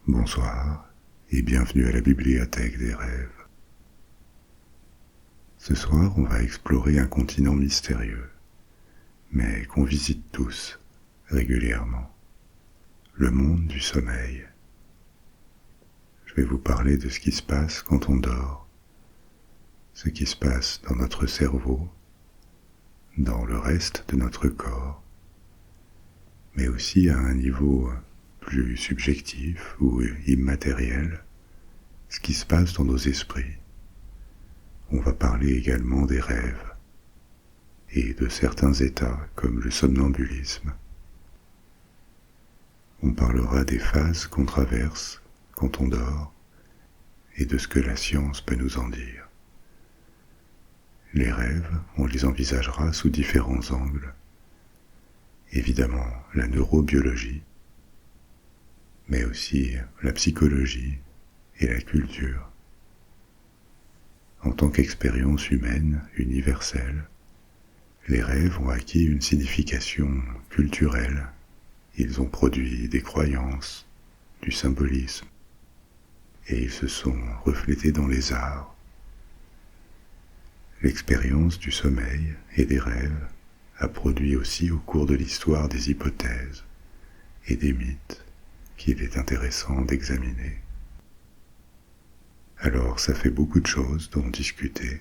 Bonsoir et bienvenue à la bibliothèque des rêves. Ce soir, on va explorer un continent mystérieux, mais qu'on visite tous régulièrement, le monde du sommeil. Je vais vous parler de ce qui se passe quand on dort, ce qui se passe dans notre cerveau, dans le reste de notre corps, mais aussi à un niveau plus subjectif ou immatériel, ce qui se passe dans nos esprits. On va parler également des rêves et de certains états comme le somnambulisme. On parlera des phases qu'on traverse quand on dort et de ce que la science peut nous en dire. Les rêves, on les envisagera sous différents angles. Évidemment, la neurobiologie, mais aussi la psychologie et la culture. En tant qu'expérience humaine universelle, les rêves ont acquis une signification culturelle. Ils ont produit des croyances, du symbolisme, et ils se sont reflétés dans les arts. L'expérience du sommeil et des rêves a produit aussi au cours de l'histoire des hypothèses et des mythes qu'il est intéressant d'examiner. Alors ça fait beaucoup de choses dont discuter,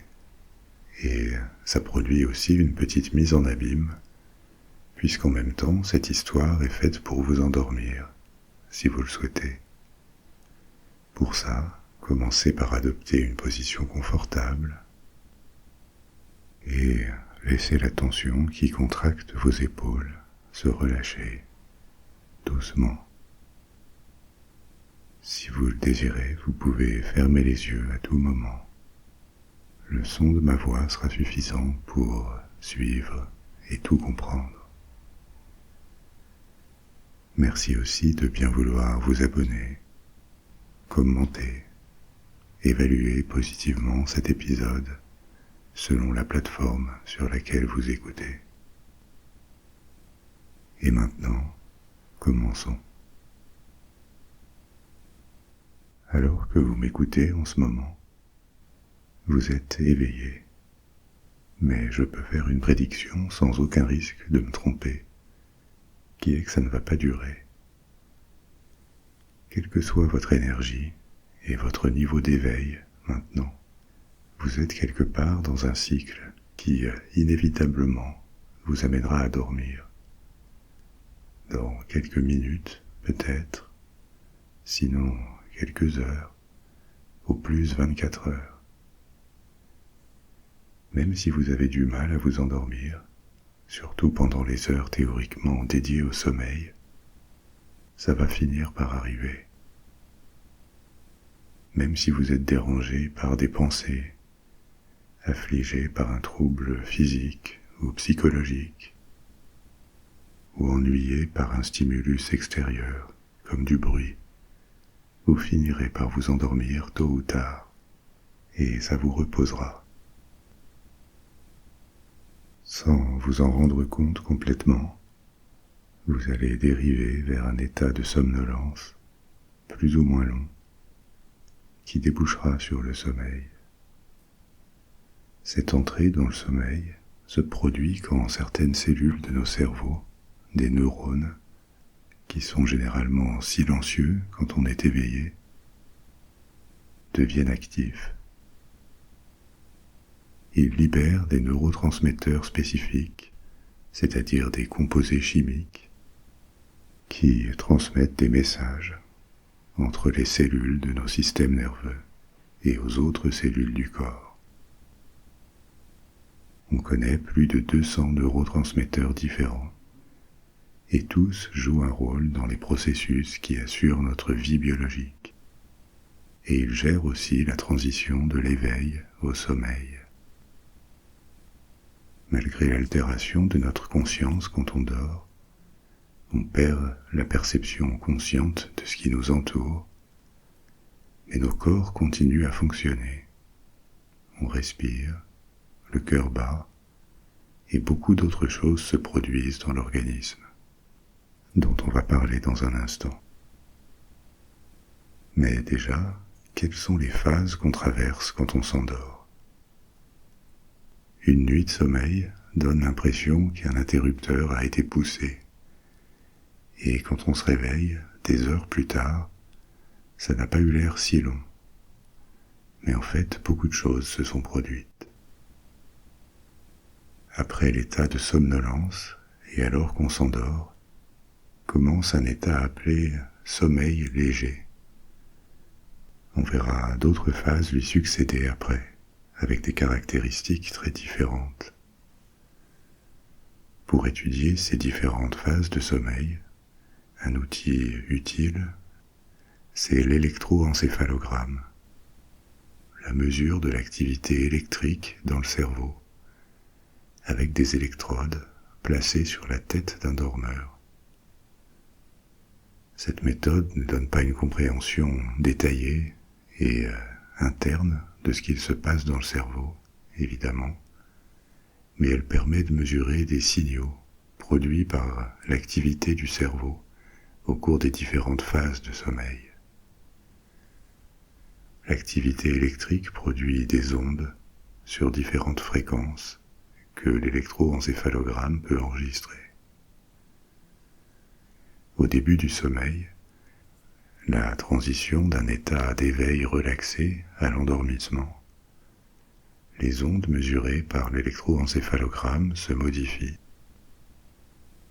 et ça produit aussi une petite mise en abîme, puisqu'en même temps cette histoire est faite pour vous endormir, si vous le souhaitez. Pour ça, commencez par adopter une position confortable, et laissez la tension qui contracte vos épaules se relâcher doucement. Si vous le désirez, vous pouvez fermer les yeux à tout moment. Le son de ma voix sera suffisant pour suivre et tout comprendre. Merci aussi de bien vouloir vous abonner, commenter, évaluer positivement cet épisode selon la plateforme sur laquelle vous écoutez. Et maintenant, commençons. Alors que vous m'écoutez en ce moment, vous êtes éveillé, mais je peux faire une prédiction sans aucun risque de me tromper, qui est que ça ne va pas durer. Quelle que soit votre énergie et votre niveau d'éveil maintenant, vous êtes quelque part dans un cycle qui, inévitablement, vous amènera à dormir. Dans quelques minutes, peut-être, sinon quelques heures, au plus 24 heures. Même si vous avez du mal à vous endormir, surtout pendant les heures théoriquement dédiées au sommeil, ça va finir par arriver. Même si vous êtes dérangé par des pensées, affligé par un trouble physique ou psychologique, ou ennuyé par un stimulus extérieur, comme du bruit, vous finirez par vous endormir tôt ou tard, et ça vous reposera. Sans vous en rendre compte complètement, vous allez dériver vers un état de somnolence, plus ou moins long, qui débouchera sur le sommeil. Cette entrée dans le sommeil se produit quand certaines cellules de nos cerveaux, des neurones, qui sont généralement silencieux quand on est éveillé, deviennent actifs. Ils libèrent des neurotransmetteurs spécifiques, c'est-à-dire des composés chimiques, qui transmettent des messages entre les cellules de nos systèmes nerveux et aux autres cellules du corps. On connaît plus de 200 neurotransmetteurs différents, et tous jouent un rôle dans les processus qui assurent notre vie biologique. Et ils gèrent aussi la transition de l'éveil au sommeil. Malgré l'altération de notre conscience quand on dort, on perd la perception consciente de ce qui nous entoure, mais nos corps continuent à fonctionner. On respire, le cœur bat, et beaucoup d'autres choses se produisent dans l'organisme, dont on va parler dans un instant. Mais déjà, quelles sont les phases qu'on traverse quand on s'endort? Une nuit de sommeil donne l'impression qu'un interrupteur a été poussé. Et quand on se réveille, des heures plus tard, ça n'a pas eu l'air si long. Mais en fait, beaucoup de choses se sont produites. Après l'état de somnolence, et alors qu'on s'endort, commence un état appelé sommeil léger. On verra d'autres phases lui succéder après, avec des caractéristiques très différentes. Pour étudier ces différentes phases de sommeil, un outil utile, c'est l'électroencéphalogramme, la mesure de l'activité électrique dans le cerveau, avec des électrodes placées sur la tête d'un dormeur. Cette méthode ne donne pas une compréhension détaillée et interne de ce qu'il se passe dans le cerveau, évidemment, mais elle permet de mesurer des signaux produits par l'activité du cerveau au cours des différentes phases de sommeil. L'activité électrique produit des ondes sur différentes fréquences que l'électroencéphalogramme peut enregistrer. Au début du sommeil, la transition d'un état d'éveil relaxé à l'endormissement, les ondes mesurées par l'électroencéphalogramme se modifient.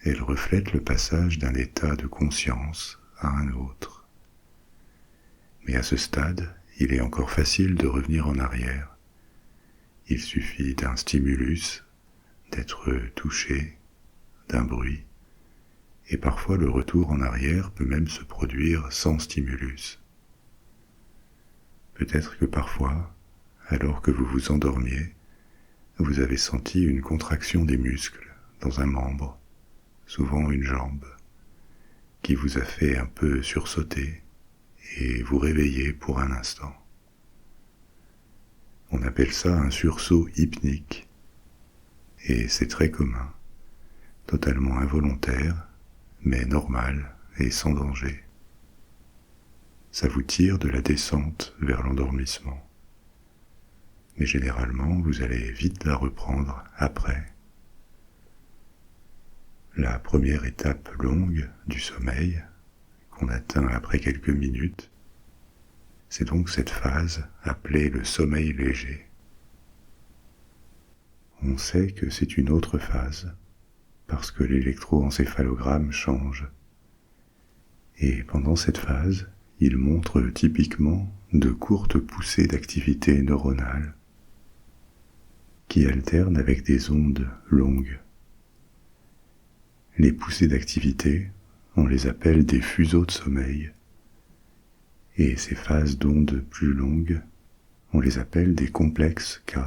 Elles reflètent le passage d'un état de conscience à un autre. Mais à ce stade, il est encore facile de revenir en arrière. Il suffit d'un stimulus, d'être touché, d'un bruit, et parfois le retour en arrière peut même se produire sans stimulus. Peut-être que parfois, alors que vous vous endormiez, vous avez senti une contraction des muscles dans un membre, souvent une jambe, qui vous a fait un peu sursauter et vous réveiller pour un instant. On appelle ça un sursaut hypnique, et c'est très commun, totalement involontaire, mais normal et sans danger. Ça vous tire de la descente vers l'endormissement. Mais généralement, vous allez vite la reprendre après. La première étape longue du sommeil, qu'on atteint après quelques minutes, c'est donc cette phase appelée le sommeil léger. On sait que c'est une autre phase, parce que l'électroencéphalogramme change. Et pendant cette phase, il montre typiquement de courtes poussées d'activité neuronale qui alternent avec des ondes longues. Les poussées d'activité, on les appelle des fuseaux de sommeil, et ces phases d'ondes plus longues, on les appelle des complexes K.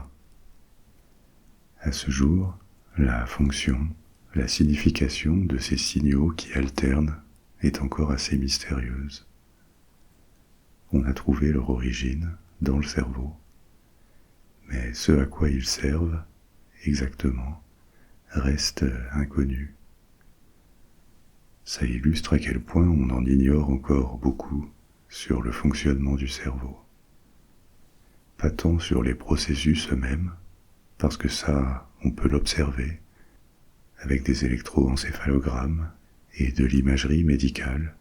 À ce jour, la fonction, la signification de ces signaux qui alternent est encore assez mystérieuse. On a trouvé leur origine dans le cerveau, mais ce à quoi ils servent exactement reste inconnu. Ça illustre à quel point on en ignore encore beaucoup sur le fonctionnement du cerveau. Pas tant sur les processus eux-mêmes, parce que ça, on peut l'observer avec des électroencéphalogrammes et de l'imagerie médicale,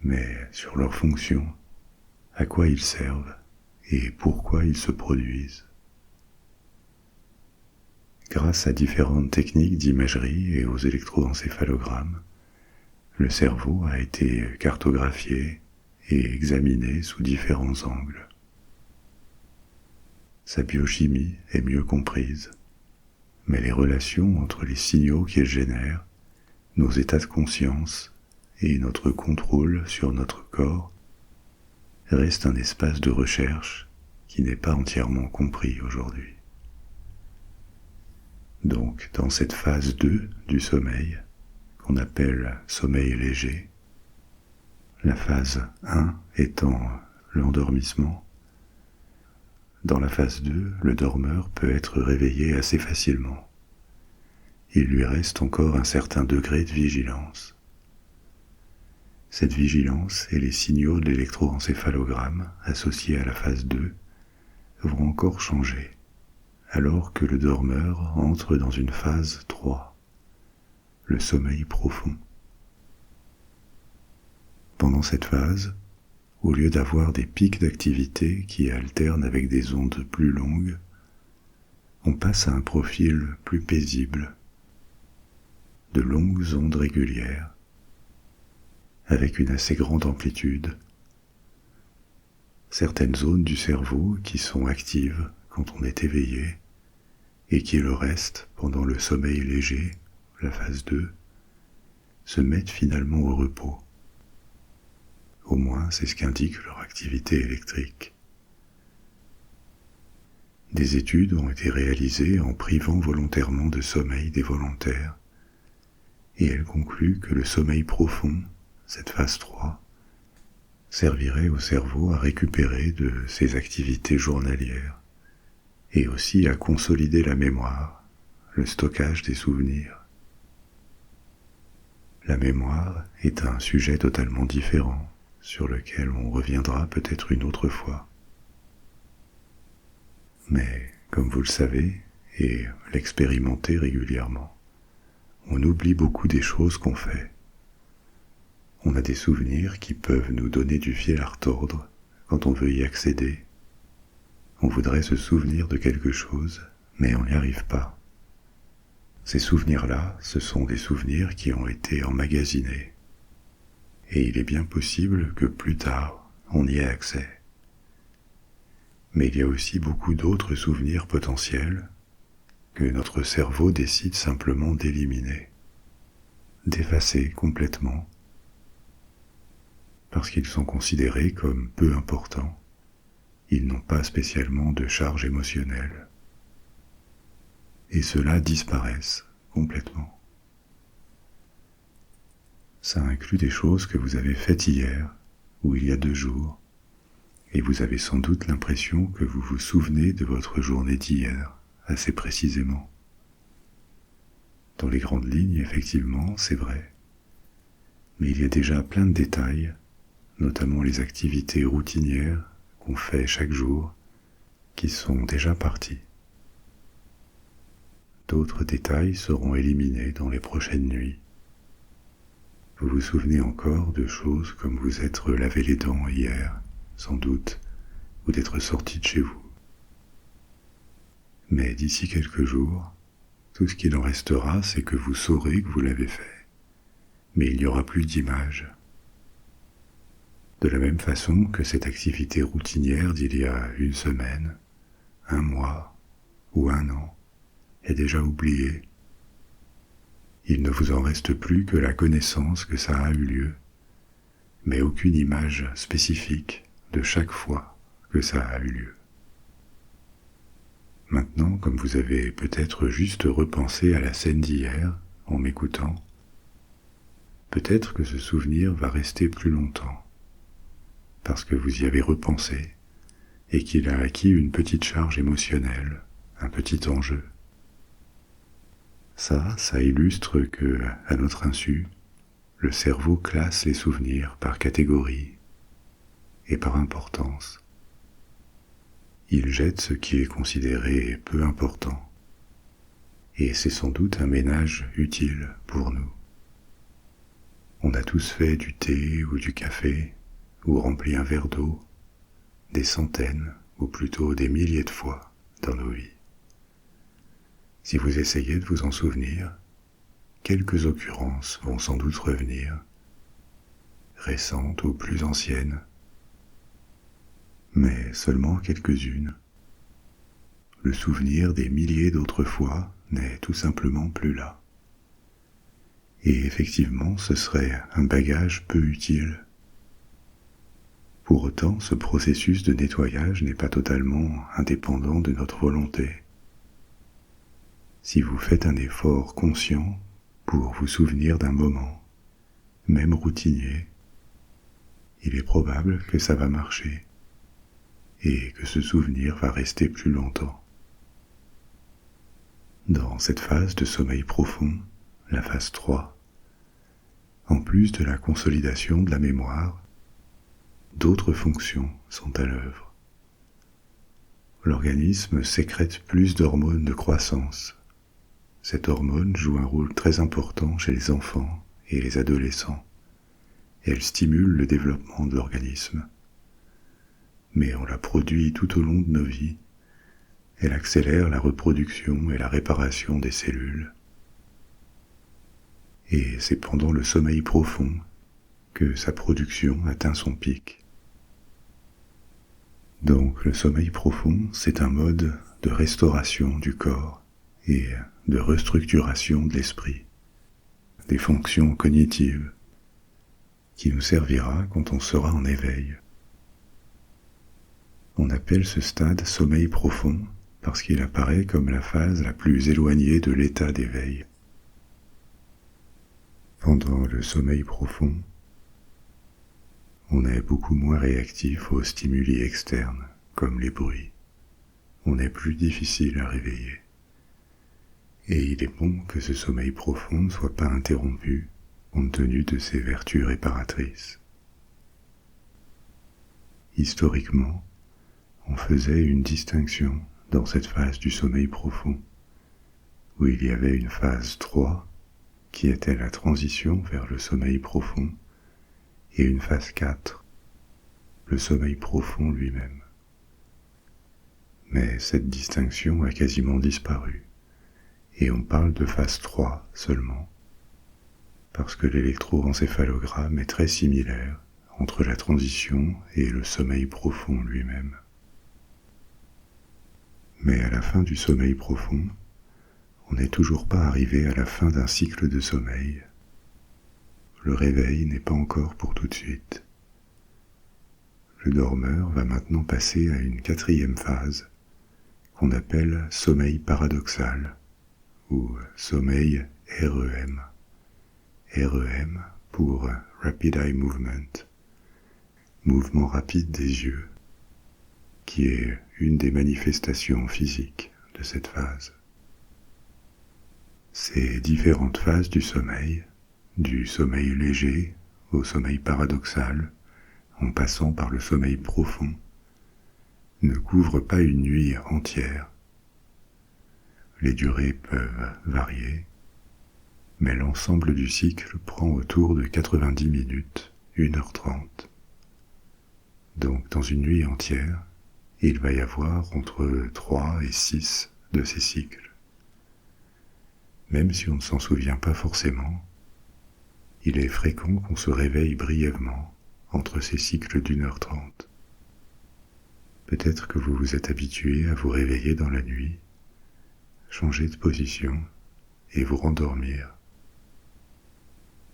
mais sur leur fonction, à quoi ils servent et pourquoi ils se produisent. Grâce à différentes techniques d'imagerie et aux électroencéphalogrammes, le cerveau a été cartographié et examiné sous différents angles. Sa biochimie est mieux comprise, mais les relations entre les signaux qu'il génère, nos états de conscience et notre contrôle sur notre corps restent un espace de recherche qui n'est pas entièrement compris aujourd'hui. Donc, dans cette phase 2 du sommeil, qu'on appelle sommeil léger, la phase 1 étant l'endormissement, dans la phase 2, le dormeur peut être réveillé assez facilement. Il lui reste encore un certain degré de vigilance. cette vigilance et les signaux de l'électroencéphalogramme associés à la phase 2 vont encore changer, alors que le dormeur entre dans une phase 3, le sommeil profond. Pendant cette phase, au lieu d'avoir des pics d'activité qui alternent avec des ondes plus longues, on passe à un profil plus paisible, de longues ondes régulières, avec une assez grande amplitude. Certaines zones du cerveau qui sont actives quand on est éveillé et qui le restent pendant le sommeil léger, la phase 2, se mettent finalement au repos. Au moins, c'est ce qu'indique leur activité électrique. Des études ont été réalisées en privant volontairement de sommeil des volontaires, et elles concluent que le sommeil profond, cette phase 3, servirait au cerveau à récupérer de ses activités journalières, et aussi à consolider la mémoire, le stockage des souvenirs. La mémoire est un sujet totalement différent, sur lequel on reviendra peut-être une autre fois. Mais, comme vous le savez, et l'expérimentez régulièrement, on oublie beaucoup des choses qu'on fait. On a des souvenirs qui peuvent nous donner du fil à retordre quand on veut y accéder. On voudrait se souvenir de quelque chose, mais on n'y arrive pas. Ces souvenirs-là, ce sont des souvenirs qui ont été emmagasinés. Et il est bien possible que plus tard, on y ait accès. Mais il y a aussi beaucoup d'autres souvenirs potentiels que notre cerveau décide simplement d'éliminer, d'effacer complètement, parce qu'ils sont considérés comme peu importants. Ils n'ont pas spécialement de charge émotionnelle. Et ceux-là disparaissent complètement. Ça inclut des choses que vous avez faites hier ou il y a 2 jours, et vous avez sans doute l'impression que vous vous souvenez de votre journée d'hier assez précisément. Dans les grandes lignes, effectivement, c'est vrai. Mais il y a déjà plein de détails, notamment les activités routinières qu'on fait chaque jour, qui sont déjà partis. D'autres détails seront éliminés dans les prochaines nuits. Vous vous souvenez encore de choses comme vous être lavé les dents hier, sans doute, ou d'être sorti de chez vous. Mais d'ici quelques jours, tout ce qu'il en restera, c'est que vous saurez que vous l'avez fait, mais il n'y aura plus d'images. De la même façon que cette activité routinière d'il y a 1 semaine, 1 mois ou 1 an est déjà oubliée. Il ne vous en reste plus que la connaissance que ça a eu lieu, mais aucune image spécifique de chaque fois que ça a eu lieu. Maintenant, comme vous avez peut-être juste repensé à la scène d'hier en m'écoutant, peut-être que ce souvenir va rester plus longtemps, parce que vous y avez repensé et qu'il a acquis une petite charge émotionnelle, un petit enjeu. Ça illustre que, à notre insu, le cerveau classe les souvenirs par catégorie et par importance. Il jette ce qui est considéré peu important, et c'est sans doute un ménage utile pour nous. On a tous fait du thé ou du café, ou rempli un verre d'eau, des centaines, ou plutôt des milliers de fois dans nos vies. Si vous essayez de vous en souvenir, quelques occurrences vont sans doute revenir, récentes ou plus anciennes, mais seulement quelques-unes. Le souvenir des milliers d'autres fois n'est tout simplement plus là. Et effectivement, ce serait un bagage peu utile. Pour autant, ce processus de nettoyage n'est pas totalement indépendant de notre volonté. Si vous faites un effort conscient pour vous souvenir d'un moment, même routinier, il est probable que ça va marcher et que ce souvenir va rester plus longtemps. Dans cette phase de sommeil profond, la phase 3, En plus de la consolidation de la mémoire, d'autres fonctions sont à l'œuvre. L'organisme sécrète plus d'hormones de croissance. Cette hormone joue un rôle très important chez les enfants et les adolescents. Elle stimule le développement de l'organisme. Mais on la produit tout au long de nos vies. Elle accélère la reproduction et la réparation des cellules. Et c'est pendant le sommeil profond que sa production atteint son pic. Donc le sommeil profond, c'est un mode de restauration du corps et de restructuration de l'esprit, des fonctions cognitives, qui nous servira quand on sera en éveil. On appelle ce stade sommeil profond parce qu'il apparaît comme la phase la plus éloignée de l'état d'éveil. Pendant le sommeil profond, on est beaucoup moins réactif aux stimuli externes, comme les bruits. On est plus difficile à réveiller. Et il est bon que ce sommeil profond ne soit pas interrompu, compte tenu de ses vertus réparatrices. Historiquement, on faisait une distinction dans cette phase du sommeil profond, où il y avait une phase 3, qui était la transition vers le sommeil profond, et une phase 4, le sommeil profond lui-même. Mais cette distinction a quasiment disparu, et on parle de phase 3 seulement, parce que l'électroencéphalogramme est très similaire entre la transition et le sommeil profond lui-même. Mais à la fin du sommeil profond, on n'est toujours pas arrivé à la fin d'un cycle de sommeil. Le réveil n'est pas encore pour tout de suite. Le dormeur va maintenant passer à une 4e phase, qu'on appelle sommeil paradoxal, ou sommeil REM. REM pour Rapid Eye Movement, mouvement rapide des yeux, qui est une des manifestations physiques de cette phase. Ces différentes phases du sommeil léger au sommeil paradoxal, en passant par le sommeil profond, ne couvrent pas une nuit entière. Les durées peuvent varier, mais l'ensemble du cycle prend autour de 90 minutes, 1h30. Donc dans une nuit entière, il va y avoir entre 3 et 6 de ces cycles. Même si on ne s'en souvient pas forcément, il est fréquent qu'on se réveille brièvement entre ces cycles d'1h30. Peut-être que vous vous êtes habitué à vous réveiller dans la nuit, changer de position et vous rendormir.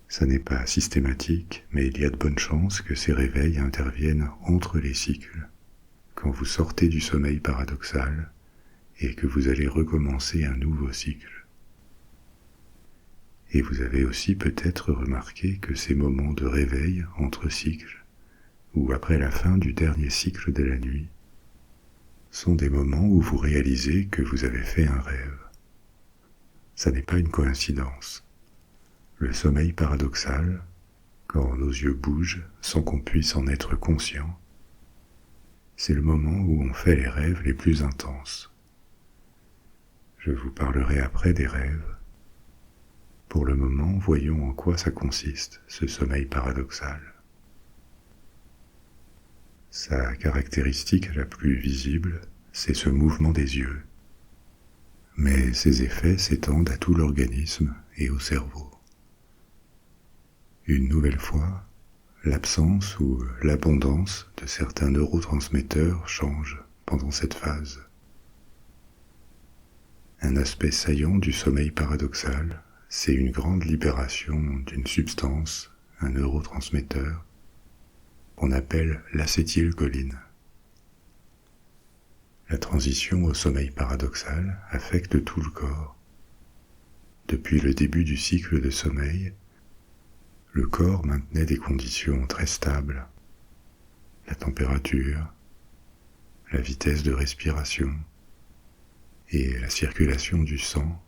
Ça n'est pas systématique, mais il y a de bonnes chances que ces réveils interviennent entre les cycles, quand vous sortez du sommeil paradoxal et que vous allez recommencer un nouveau cycle. Et vous avez aussi peut-être remarqué que ces moments de réveil entre cycles, ou après la fin du dernier cycle de la nuit, sont des moments où vous réalisez que vous avez fait un rêve. Ça n'est pas une coïncidence. Le sommeil paradoxal, quand nos yeux bougent sans qu'on puisse en être conscient, c'est le moment où on fait les rêves les plus intenses. Je vous parlerai après des rêves. Pour le moment, voyons en quoi ça consiste, ce sommeil paradoxal. Sa caractéristique la plus visible, c'est ce mouvement des yeux. Mais ses effets s'étendent à tout l'organisme et au cerveau. Une nouvelle fois, l'absence ou l'abondance de certains neurotransmetteurs change pendant cette phase. Un aspect saillant du sommeil paradoxal, c'est une grande libération d'une substance, un neurotransmetteur, qu'on appelle l'acétylcholine. La transition au sommeil paradoxal affecte tout le corps. Depuis le début du cycle de sommeil, le corps maintenait des conditions très stables. La température, la vitesse de respiration et la circulation du sang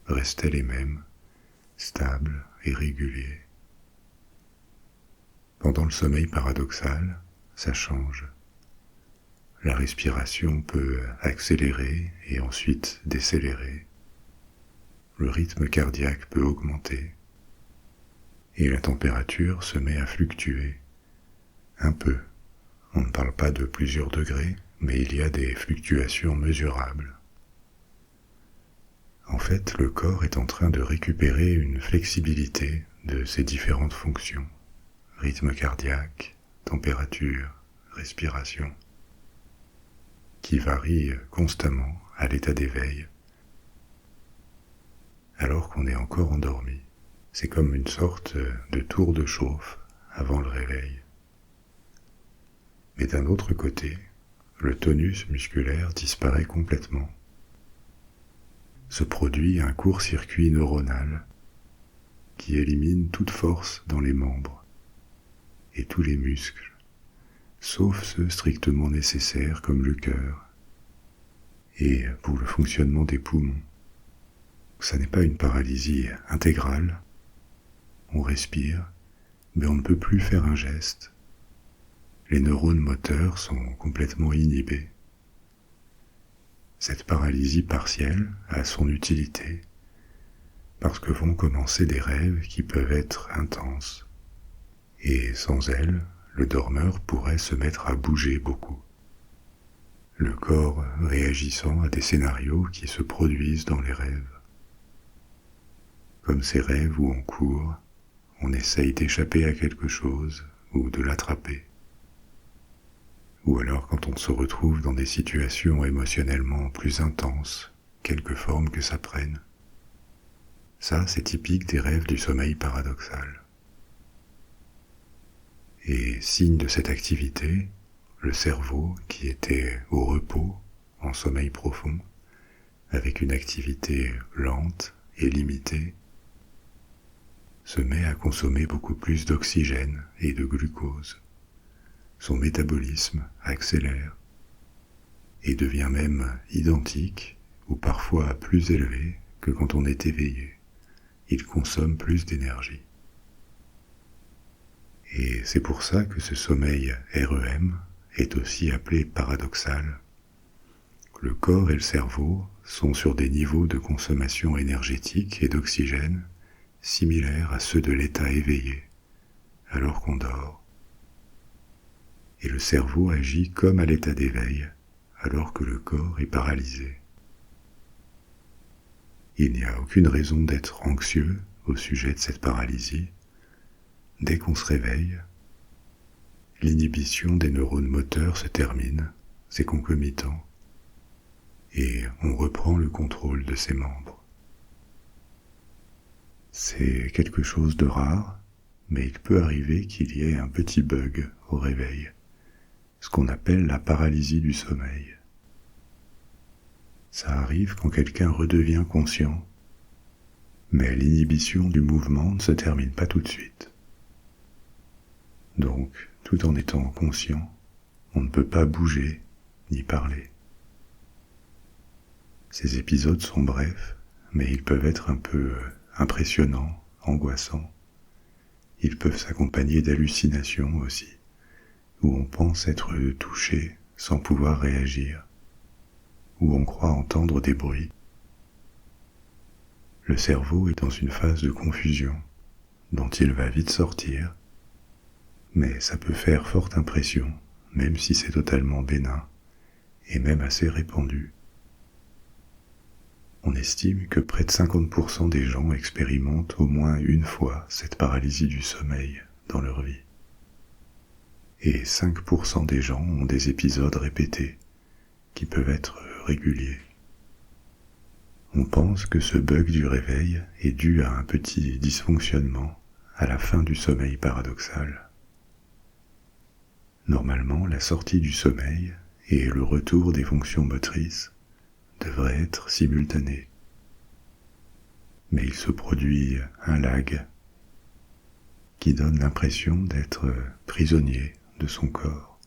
restaient les mêmes, stables et réguliers. Pendant le sommeil paradoxal, ça change. La respiration peut accélérer et ensuite décélérer. Le rythme cardiaque peut augmenter. Et la température se met à fluctuer. Un peu. On ne parle pas de plusieurs degrés, mais il y a des fluctuations mesurables. En fait, le corps est en train de récupérer une flexibilité de ses différentes fonctions. Rythme cardiaque, température, respiration, qui varient constamment à l'état d'éveil, alors qu'on est encore endormi. C'est comme une sorte de tour de chauffe avant le réveil. Mais d'un autre côté, le tonus musculaire disparaît complètement. Se produit un court-circuit neuronal qui élimine toute force dans les membres et tous les muscles, sauf ceux strictement nécessaires comme le cœur et pour le fonctionnement des poumons. Ça n'est pas une paralysie intégrale, on respire, mais on ne peut plus faire un geste. Les neurones moteurs sont complètement inhibés. Cette paralysie partielle a son utilité, parce que vont commencer des rêves qui peuvent être intenses, et sans elle, le dormeur pourrait se mettre à bouger beaucoup, le corps réagissant à des scénarios qui se produisent dans les rêves. Comme ces rêves où on court, on essaye d'échapper à quelque chose ou de l'attraper. Ou alors quand on se retrouve dans des situations émotionnellement plus intenses, quelque forme que ça prenne. Ça, c'est typique des rêves du sommeil paradoxal. Et signe de cette activité, le cerveau, qui était au repos, en sommeil profond, avec une activité lente et limitée, se met à consommer beaucoup plus d'oxygène et de glucose. Son métabolisme accélère et devient même identique ou parfois plus élevé que quand on est éveillé. Il consomme plus d'énergie. Et c'est pour ça que ce sommeil REM est aussi appelé paradoxal. Le corps et le cerveau sont sur des niveaux de consommation énergétique et d'oxygène similaires à ceux de l'état éveillé, alors qu'on dort. Et le cerveau agit comme à l'état d'éveil, alors que le corps est paralysé. Il n'y a aucune raison d'être anxieux au sujet de cette paralysie. Dès qu'on se réveille, l'inhibition des neurones moteurs se termine, c'est concomitant, et on reprend le contrôle de ses membres. C'est quelque chose de rare, mais il peut arriver qu'il y ait un petit bug au réveil, ce qu'on appelle la paralysie du sommeil. Ça arrive quand quelqu'un redevient conscient, mais l'inhibition du mouvement ne se termine pas tout de suite. Donc, tout en étant conscient, on ne peut pas bouger ni parler. Ces épisodes sont brefs, mais ils peuvent être un peu impressionnants, angoissants. Ils peuvent s'accompagner d'hallucinations aussi, où on pense être touché sans pouvoir réagir, où on croit entendre des bruits. Le cerveau est dans une phase de confusion, dont il va vite sortir, mais ça peut faire forte impression, même si c'est totalement bénin, et même assez répandu. On estime que près de 50% des gens expérimentent au moins une fois cette paralysie du sommeil dans leur vie. Et 5% des gens ont des épisodes répétés, qui peuvent être réguliers. On pense que ce bug du réveil est dû à un petit dysfonctionnement à la fin du sommeil paradoxal. Normalement, la sortie du sommeil et le retour des fonctions motrices devraient être simultanés. Mais il se produit un lag qui donne l'impression d'être prisonnier de son corps.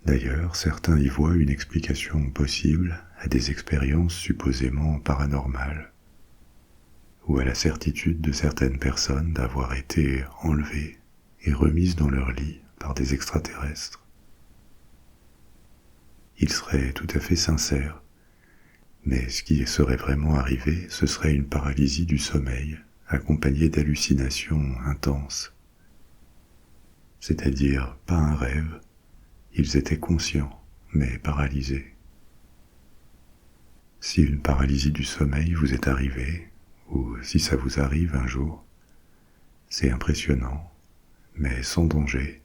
D'ailleurs, certains y voient une explication possible à des expériences supposément paranormales, ou à la certitude de certaines personnes d'avoir été enlevées et remises dans leur lit par des extraterrestres. Ils seraient tout à fait sincères, mais ce qui serait vraiment arrivé, ce serait une paralysie du sommeil accompagnée d'hallucinations intenses. C'est-à-dire pas un rêve, ils étaient conscients, mais paralysés. Si une paralysie du sommeil vous est arrivée, ou si ça vous arrive un jour, c'est impressionnant, mais sans danger.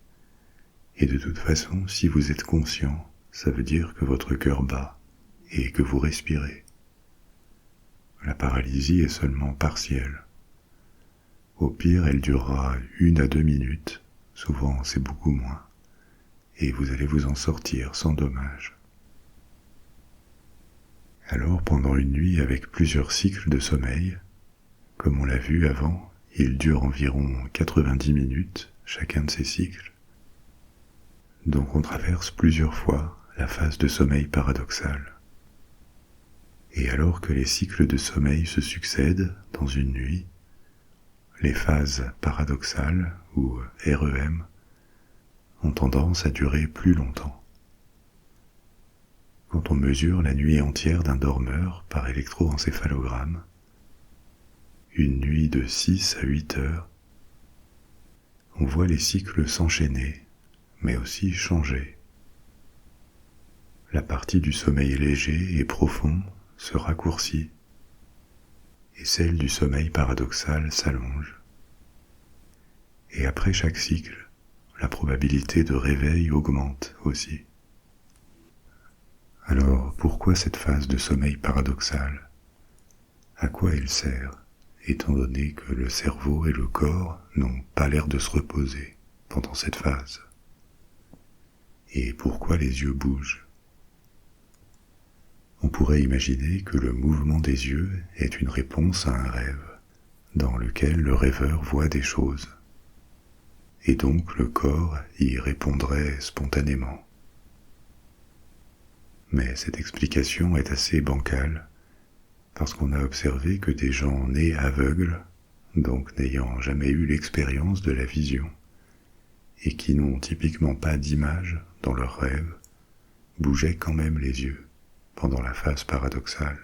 Et de toute façon, si vous êtes conscient, ça veut dire que votre cœur bat et que vous respirez. La paralysie est seulement partielle. Au pire, elle durera 1 à 2 minutes, souvent c'est beaucoup moins, et vous allez vous en sortir sans dommage. Alors, pendant une nuit avec plusieurs cycles de sommeil, comme on l'a vu avant, il dure environ 90 minutes, chacun de ces cycles. Donc on traverse plusieurs fois la phase de sommeil paradoxal. Et alors que les cycles de sommeil se succèdent dans une nuit, les phases paradoxales, ou REM, ont tendance à durer plus longtemps. Quand on mesure la nuit entière d'un dormeur par électroencéphalogramme, une nuit de 6 à 8 heures, on voit les cycles s'enchaîner, mais aussi changer. La partie du sommeil léger et profond se raccourcit, et celle du sommeil paradoxal s'allonge. Et après chaque cycle, la probabilité de réveil augmente aussi. Alors, pourquoi cette phase de sommeil paradoxal? À quoi elle sert, étant donné que le cerveau et le corps n'ont pas l'air de se reposer pendant cette phase? Et pourquoi les yeux bougent? On pourrait imaginer que le mouvement des yeux est une réponse à un rêve, dans lequel le rêveur voit des choses, et donc le corps y répondrait spontanément. Mais cette explication est assez bancale, parce qu'on a observé que des gens nés aveugles, donc n'ayant jamais eu l'expérience de la vision, et qui n'ont typiquement pas d'image dans leurs rêves, bougeaient quand même les yeux pendant la phase paradoxale.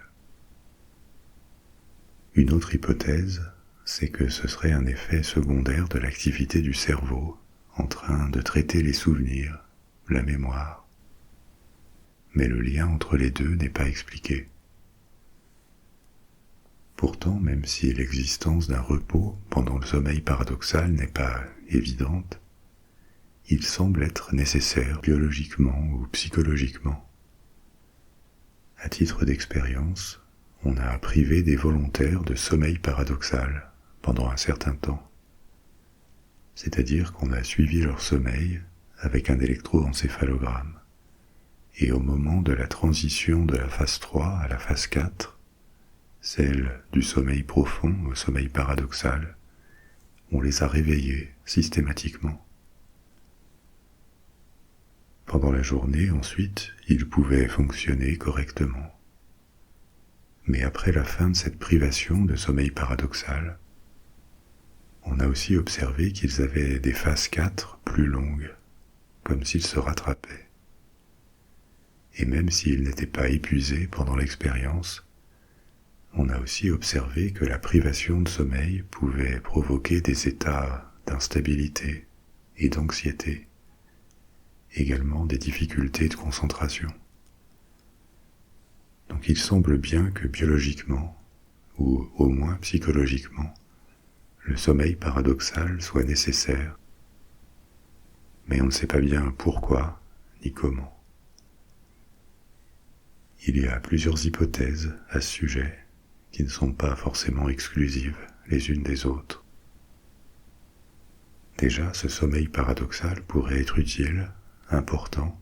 Une autre hypothèse, c'est que ce serait un effet secondaire de l'activité du cerveau en train de traiter les souvenirs, la mémoire. Mais le lien entre les deux n'est pas expliqué. Pourtant, même si l'existence d'un repos pendant le sommeil paradoxal n'est pas évidente, il semble être nécessaire biologiquement ou psychologiquement. À titre d'expérience, on a privé des volontaires de sommeil paradoxal pendant un certain temps. C'est-à-dire qu'on a suivi leur sommeil avec un électroencéphalogramme. Et au moment de la transition de la phase 3 à la phase 4, celle du sommeil profond au sommeil paradoxal, on les a réveillés systématiquement. Pendant la journée, ensuite, ils pouvaient fonctionner correctement. Mais après la fin de cette privation de sommeil paradoxal, on a aussi observé qu'ils avaient des phases 4 plus longues, comme s'ils se rattrapaient. Et même s'ils n'étaient pas épuisés pendant l'expérience, on a aussi observé que la privation de sommeil pouvait provoquer des états d'instabilité et d'anxiété, également des difficultés de concentration. Donc il semble bien que biologiquement, ou au moins psychologiquement, le sommeil paradoxal soit nécessaire, mais on ne sait pas bien pourquoi ni comment. Il y a plusieurs hypothèses à ce sujet qui ne sont pas forcément exclusives les unes des autres. Déjà, ce sommeil paradoxal pourrait être utile, important,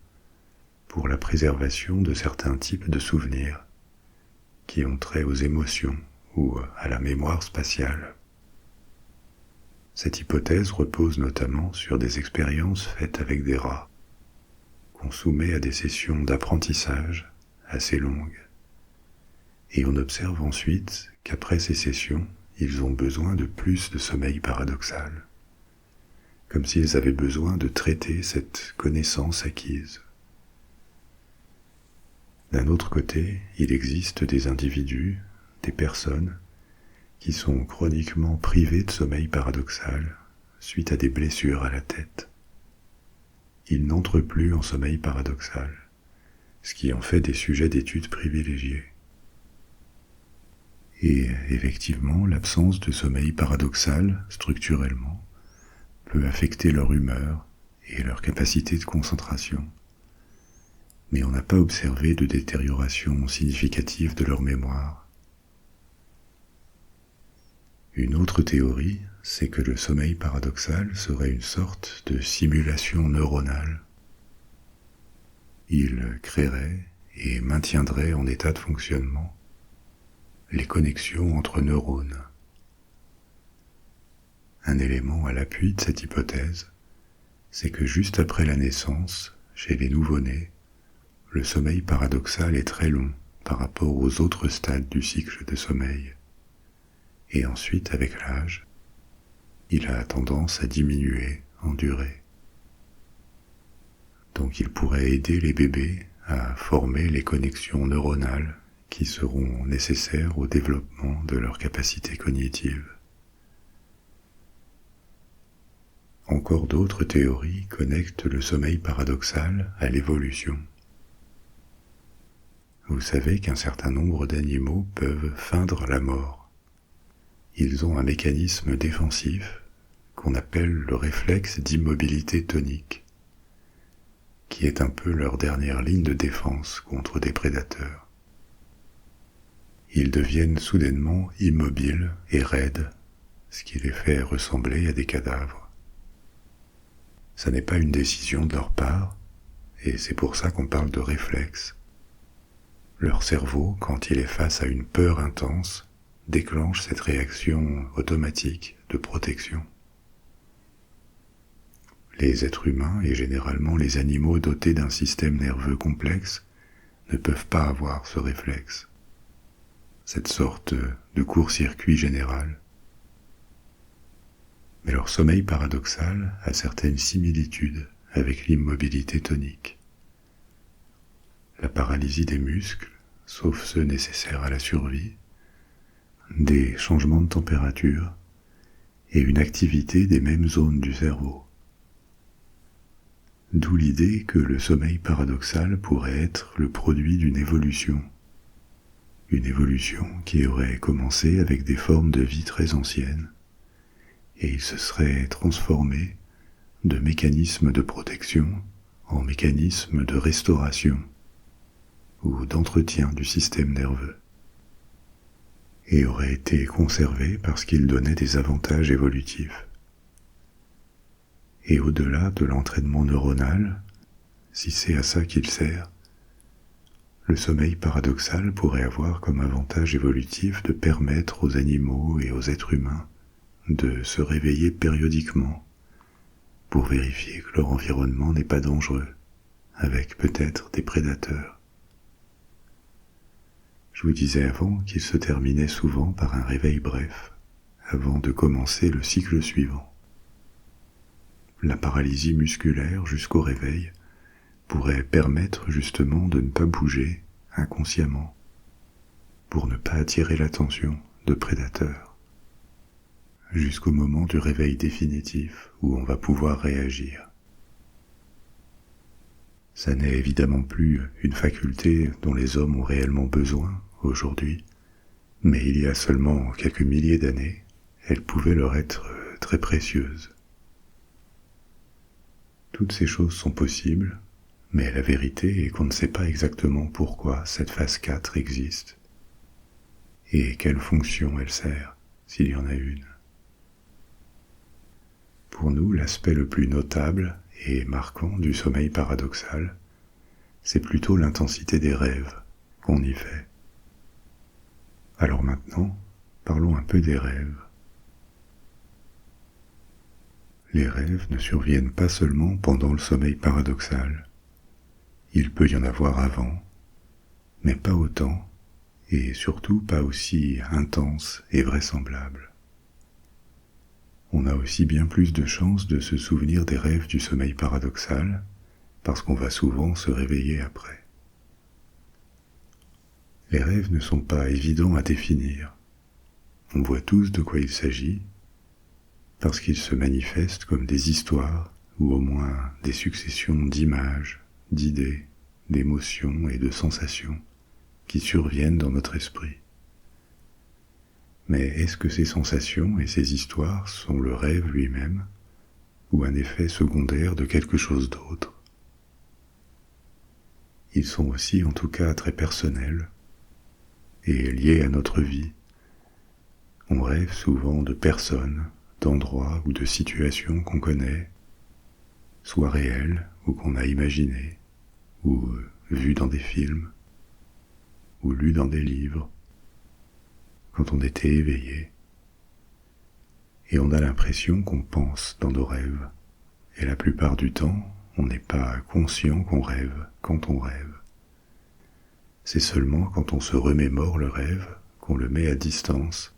pour la préservation de certains types de souvenirs qui ont trait aux émotions ou à la mémoire spatiale. Cette hypothèse repose notamment sur des expériences faites avec des rats, qu'on soumet à des sessions d'apprentissage assez longues. Et on observe ensuite qu'après ces sessions, ils ont besoin de plus de sommeil paradoxal, comme s'ils avaient besoin de traiter cette connaissance acquise. D'un autre côté, il existe des individus, des personnes, qui sont chroniquement privés de sommeil paradoxal suite à des blessures à la tête. Ils n'entrent plus en sommeil paradoxal, ce qui en fait des sujets d'études privilégiés. Et effectivement, l'absence de sommeil paradoxal, structurellement, peut affecter leur humeur et leur capacité de concentration. Mais on n'a pas observé de détérioration significative de leur mémoire. Une autre théorie, c'est que le sommeil paradoxal serait une sorte de simulation neuronale. Il créerait et maintiendrait en état de fonctionnement les connexions entre neurones. Un élément à l'appui de cette hypothèse, c'est que juste après la naissance, chez les nouveau-nés, le sommeil paradoxal est très long par rapport aux autres stades du cycle de sommeil. Et ensuite, avec l'âge, il a tendance à diminuer en durée. Donc il pourrait aider les bébés à former les connexions neuronales qui seront nécessaires au développement de leurs capacités cognitives. Encore d'autres théories connectent le sommeil paradoxal à l'évolution. Vous savez qu'un certain nombre d'animaux peuvent feindre la mort. Ils ont un mécanisme défensif qu'on appelle le réflexe d'immobilité tonique, qui est un peu leur dernière ligne de défense contre des prédateurs. Ils deviennent soudainement immobiles et raides, ce qui les fait ressembler à des cadavres. Ça n'est pas une décision de leur part, et c'est pour ça qu'on parle de réflexe. Leur cerveau, quand il est face à une peur intense, déclenche cette réaction automatique de protection. Les êtres humains, et généralement les animaux dotés d'un système nerveux complexe, ne peuvent pas avoir ce réflexe, cette sorte de court-circuit général. Mais leur sommeil paradoxal a certaines similitudes avec l'immobilité tonique. La paralysie des muscles, sauf ceux nécessaires à la survie, des changements de température et une activité des mêmes zones du cerveau. D'où l'idée que le sommeil paradoxal pourrait être le produit d'une évolution qui aurait commencé avec des formes de vie très anciennes, et il se serait transformé de mécanismes de protection en mécanismes de restauration ou d'entretien du système nerveux, et aurait été conservé parce qu'il donnait des avantages évolutifs. Et au-delà de l'entraînement neuronal, si c'est à ça qu'il sert, le sommeil paradoxal pourrait avoir comme avantage évolutif de permettre aux animaux et aux êtres humains de se réveiller périodiquement pour vérifier que leur environnement n'est pas dangereux, avec peut-être des prédateurs. Je vous disais avant qu'il se terminait souvent par un réveil bref, avant de commencer le cycle suivant. La paralysie musculaire jusqu'au réveil pourrait permettre justement de ne pas bouger inconsciemment, pour ne pas attirer l'attention de prédateurs, jusqu'au moment du réveil définitif où on va pouvoir réagir. Ça n'est évidemment plus une faculté dont les hommes ont réellement besoin aujourd'hui, mais il y a seulement quelques milliers d'années, elle pouvait leur être très précieuse. Toutes ces choses sont possibles, mais la vérité est qu'on ne sait pas exactement pourquoi cette phase 4 existe, et quelle fonction elle sert, s'il y en a une. Pour nous, l'aspect le plus notable et marquant du sommeil paradoxal, c'est plutôt l'intensité des rêves qu'on y fait. Alors maintenant, parlons un peu des rêves. Les rêves ne surviennent pas seulement pendant le sommeil paradoxal. Il peut y en avoir avant, mais pas autant, et surtout pas aussi intense et vraisemblable. On a aussi bien plus de chances de se souvenir des rêves du sommeil paradoxal, parce qu'on va souvent se réveiller après. Les rêves ne sont pas évidents à définir. On voit tous de quoi il s'agit, parce qu'ils se manifestent comme des histoires, ou au moins des successions d'images, d'idées, d'émotions et de sensations qui surviennent dans notre esprit. Mais est-ce que ces sensations et ces histoires sont le rêve lui-même, ou un effet secondaire de quelque chose d'autre? Ils sont aussi en tout cas très personnels et liés à notre vie. On rêve souvent de personnes, d'endroits ou de situations qu'on connaît, soit réelles ou qu'on a imaginées, ou vues dans des films, ou lues dans des livres, quand on était éveillé. Et on a l'impression qu'on pense dans nos rêves, et la plupart du temps, on n'est pas conscient qu'on rêve quand on rêve. C'est seulement quand on se remémore le rêve qu'on le met à distance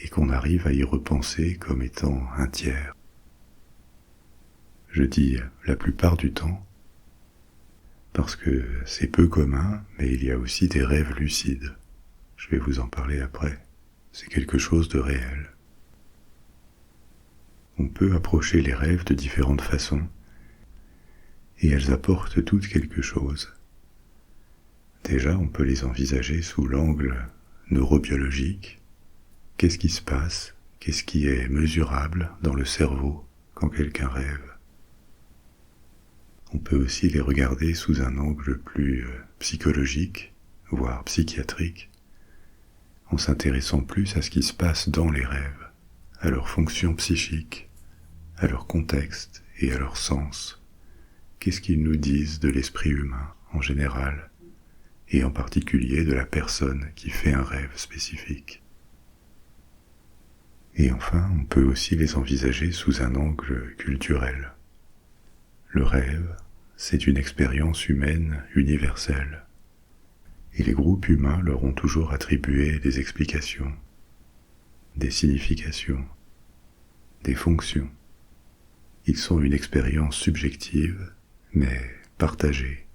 et qu'on arrive à y repenser comme étant un tiers. Je dis la plupart du temps parce que c'est peu commun, mais il y a aussi des rêves lucides. Je vais vous en parler après. C'est quelque chose de réel. On peut approcher les rêves de différentes façons et elles apportent toutes quelque chose. Déjà, on peut les envisager sous l'angle neurobiologique. Qu'est-ce qui se passe? Qu'est-ce qui est mesurable dans le cerveau quand quelqu'un rêve? On peut aussi les regarder sous un angle plus psychologique, voire psychiatrique, en s'intéressant plus à ce qui se passe dans les rêves, à leur fonction psychique, à leur contexte et à leur sens. Qu'est-ce qu'ils nous disent de l'esprit humain en général, et en particulier de la personne qui fait un rêve spécifique. Et enfin, on peut aussi les envisager sous un angle culturel. Le rêve, c'est une expérience humaine universelle, et les groupes humains leur ont toujours attribué des explications, des significations, des fonctions. Ils sont une expérience subjective, mais partagée,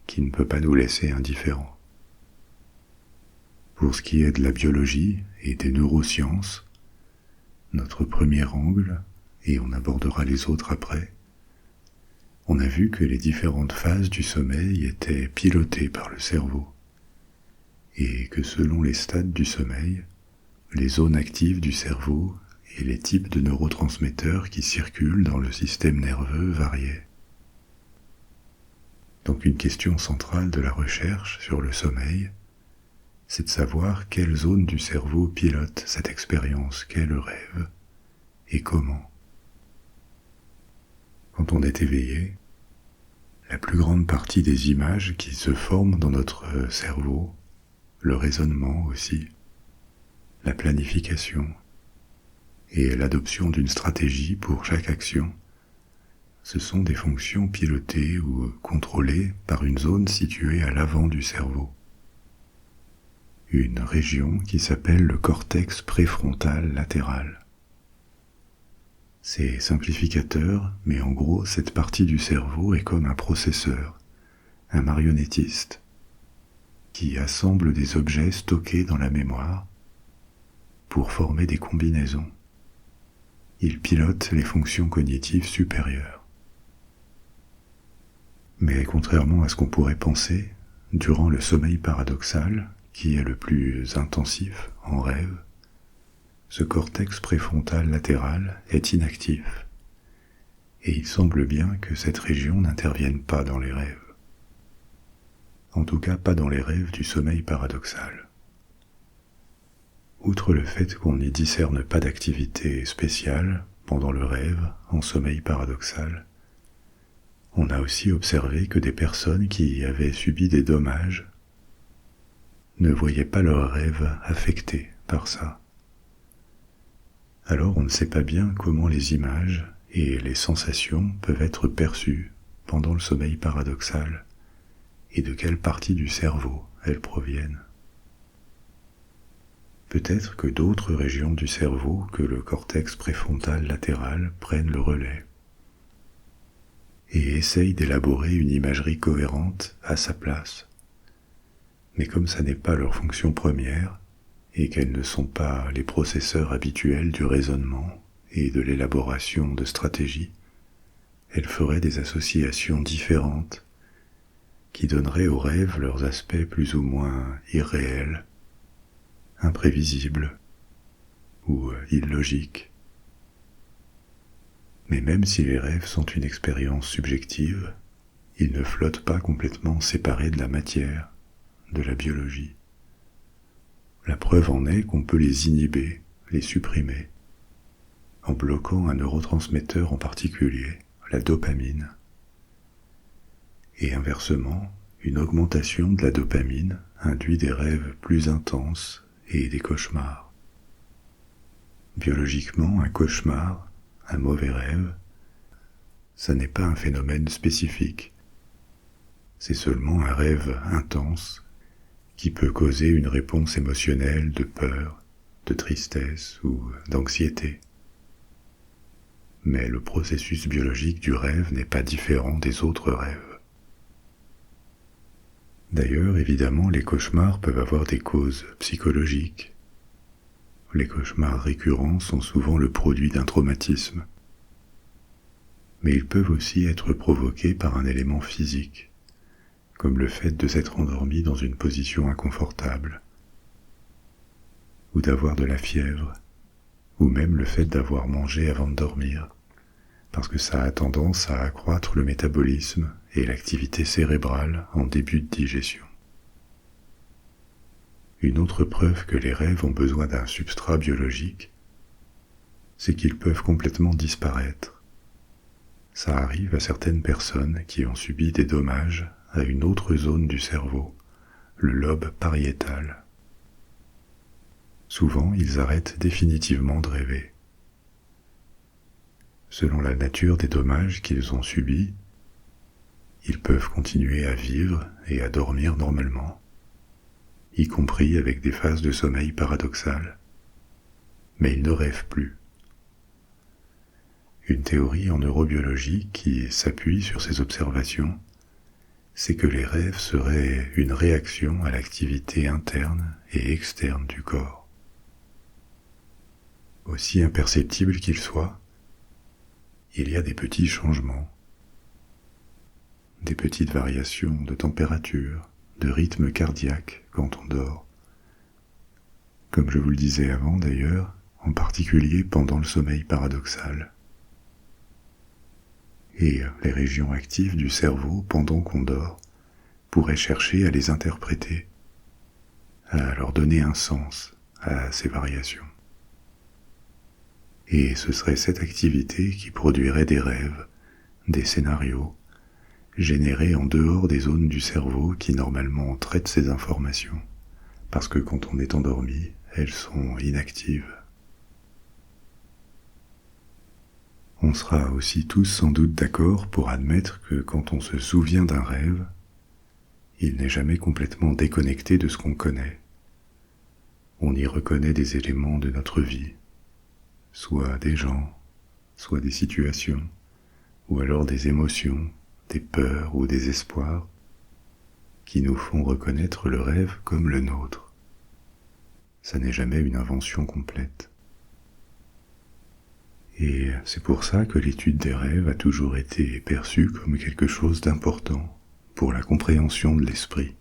qui ne peut pas nous laisser indifférents. Pour ce qui est de la biologie et des neurosciences, notre premier angle, et on abordera les autres après, on a vu que les différentes phases du sommeil étaient pilotées par le cerveau, et que selon les stades du sommeil, les zones actives du cerveau et les types de neurotransmetteurs qui circulent dans le système nerveux variaient. Donc une question centrale de la recherche sur le sommeil, c'est de savoir quelle zone du cerveau pilote cette expérience qu'est le rêve, et comment. Quand on est éveillé, la plus grande partie des images qui se forment dans notre cerveau, le raisonnement aussi, la planification et l'adoption d'une stratégie pour chaque action, ce sont des fonctions pilotées ou contrôlées par une zone située à l'avant du cerveau. Une région qui s'appelle le cortex préfrontal latéral. C'est simplificateur, mais en gros, cette partie du cerveau est comme un processeur, un marionnettiste, qui assemble des objets stockés dans la mémoire pour former des combinaisons. Il pilote les fonctions cognitives supérieures. Mais contrairement à ce qu'on pourrait penser, durant le sommeil paradoxal, qui est le plus intensif en rêve, ce cortex préfrontal latéral est inactif, et il semble bien que cette région n'intervienne pas dans les rêves. En tout cas pas dans les rêves du sommeil paradoxal. Outre le fait qu'on n'y discerne pas d'activité spéciale pendant le rêve en sommeil paradoxal, on a aussi observé que des personnes qui avaient subi des dommages ne voyaient pas leurs rêves affectés par ça. Alors on ne sait pas bien comment les images et les sensations peuvent être perçues pendant le sommeil paradoxal et de quelle partie du cerveau elles proviennent. peut-être que d'autres régions du cerveau que le cortex préfrontal latéral prennent le relais et essayent d'élaborer une imagerie cohérente à sa place. Mais comme ça n'est pas leur fonction première, et qu'elles ne sont pas les processeurs habituels du raisonnement et de l'élaboration de stratégies, elles feraient des associations différentes qui donneraient aux rêves leurs aspects plus ou moins irréels, imprévisibles ou illogiques. Mais même si les rêves sont une expérience subjective, ils ne flottent pas complètement séparés de la matière, de la biologie. La preuve en est qu'on peut les inhiber, les supprimer, en bloquant un neurotransmetteur en particulier, la dopamine. Et inversement, une augmentation de la dopamine induit des rêves plus intenses et des cauchemars. Biologiquement, un cauchemar, un mauvais rêve, ça n'est pas un phénomène spécifique. C'est seulement un rêve intense qui peut causer une réponse émotionnelle de peur, de tristesse ou d'anxiété. Mais le processus biologique du rêve n'est pas différent des autres rêves. D'ailleurs, évidemment, les cauchemars peuvent avoir des causes psychologiques. Les cauchemars récurrents sont souvent le produit d'un traumatisme. Mais ils peuvent aussi être provoqués par un élément physique, comme le fait de s'être endormi dans une position inconfortable, ou d'avoir de la fièvre, ou même le fait d'avoir mangé avant de dormir, parce que ça a tendance à accroître le métabolisme et l'activité cérébrale en début de digestion. Une autre preuve que les rêves ont besoin d'un substrat biologique, c'est qu'ils peuvent complètement disparaître. Ça arrive à certaines personnes qui ont subi des dommages à une autre zone du cerveau, le lobe pariétal. Souvent, ils arrêtent définitivement de rêver. Selon la nature des dommages qu'ils ont subis, ils peuvent continuer à vivre et à dormir normalement, y compris avec des phases de sommeil paradoxales, mais ils ne rêvent plus. Une théorie en neurobiologie qui s'appuie sur ces observations, c'est que les rêves seraient une réaction à l'activité interne et externe du corps. Aussi imperceptibles qu'ils soient, il y a des petits changements, des petites variations de température, de rythme cardiaque quand on dort. Comme je vous le disais avant d'ailleurs, en particulier pendant le sommeil paradoxal. Et les régions actives du cerveau pendant qu'on dort pourraient chercher à les interpréter, à leur donner un sens à ces variations. Et ce serait cette activité qui produirait des rêves, des scénarios, générés en dehors des zones du cerveau qui normalement traitent ces informations, parce que quand on est endormi, elles sont inactives. On sera aussi tous sans doute d'accord pour admettre que quand on se souvient d'un rêve, il n'est jamais complètement déconnecté de ce qu'on connaît. On y reconnaît des éléments de notre vie, soit des gens, soit des situations, ou alors des émotions, des peurs ou des espoirs, qui nous font reconnaître le rêve comme le nôtre. Ça n'est jamais une invention complète. Et c'est pour ça que l'étude des rêves a toujours été perçue comme quelque chose d'important pour la compréhension de l'esprit.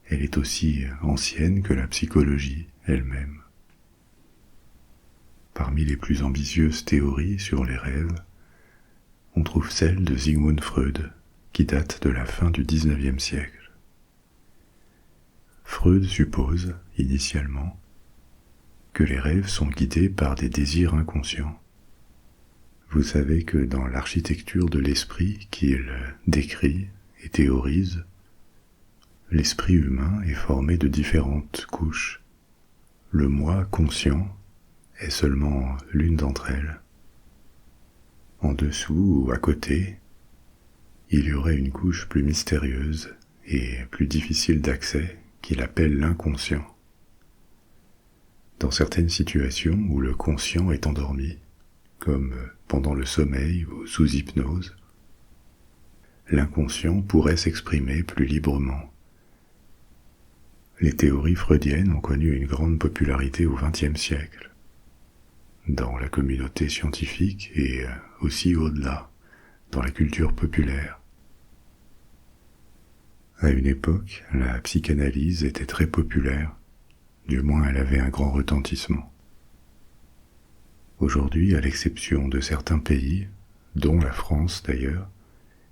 Elle est aussi ancienne que la psychologie elle-même. Parmi les plus ambitieuses théories sur les rêves, on trouve celle de Sigmund Freud, qui date de la fin du XIXe siècle. Freud suppose, initialement, que les rêves sont guidés par des désirs inconscients. Vous savez que dans l'architecture de l'esprit qu'il décrit et théorise, l'esprit humain est formé de différentes couches. Le moi conscient est seulement l'une d'entre elles. En dessous ou à côté, il y aurait une couche plus mystérieuse et plus difficile d'accès qu'il appelle l'inconscient. Dans certaines situations où le conscient est endormi, comme pendant le sommeil ou sous hypnose, l'inconscient pourrait s'exprimer plus librement. Les théories freudiennes ont connu une grande popularité au XXe siècle, dans la communauté scientifique et aussi au-delà, dans la culture populaire. À une époque, la psychanalyse était très populaire, du moins elle avait un grand retentissement. Aujourd'hui, à l'exception de certains pays, dont la France d'ailleurs,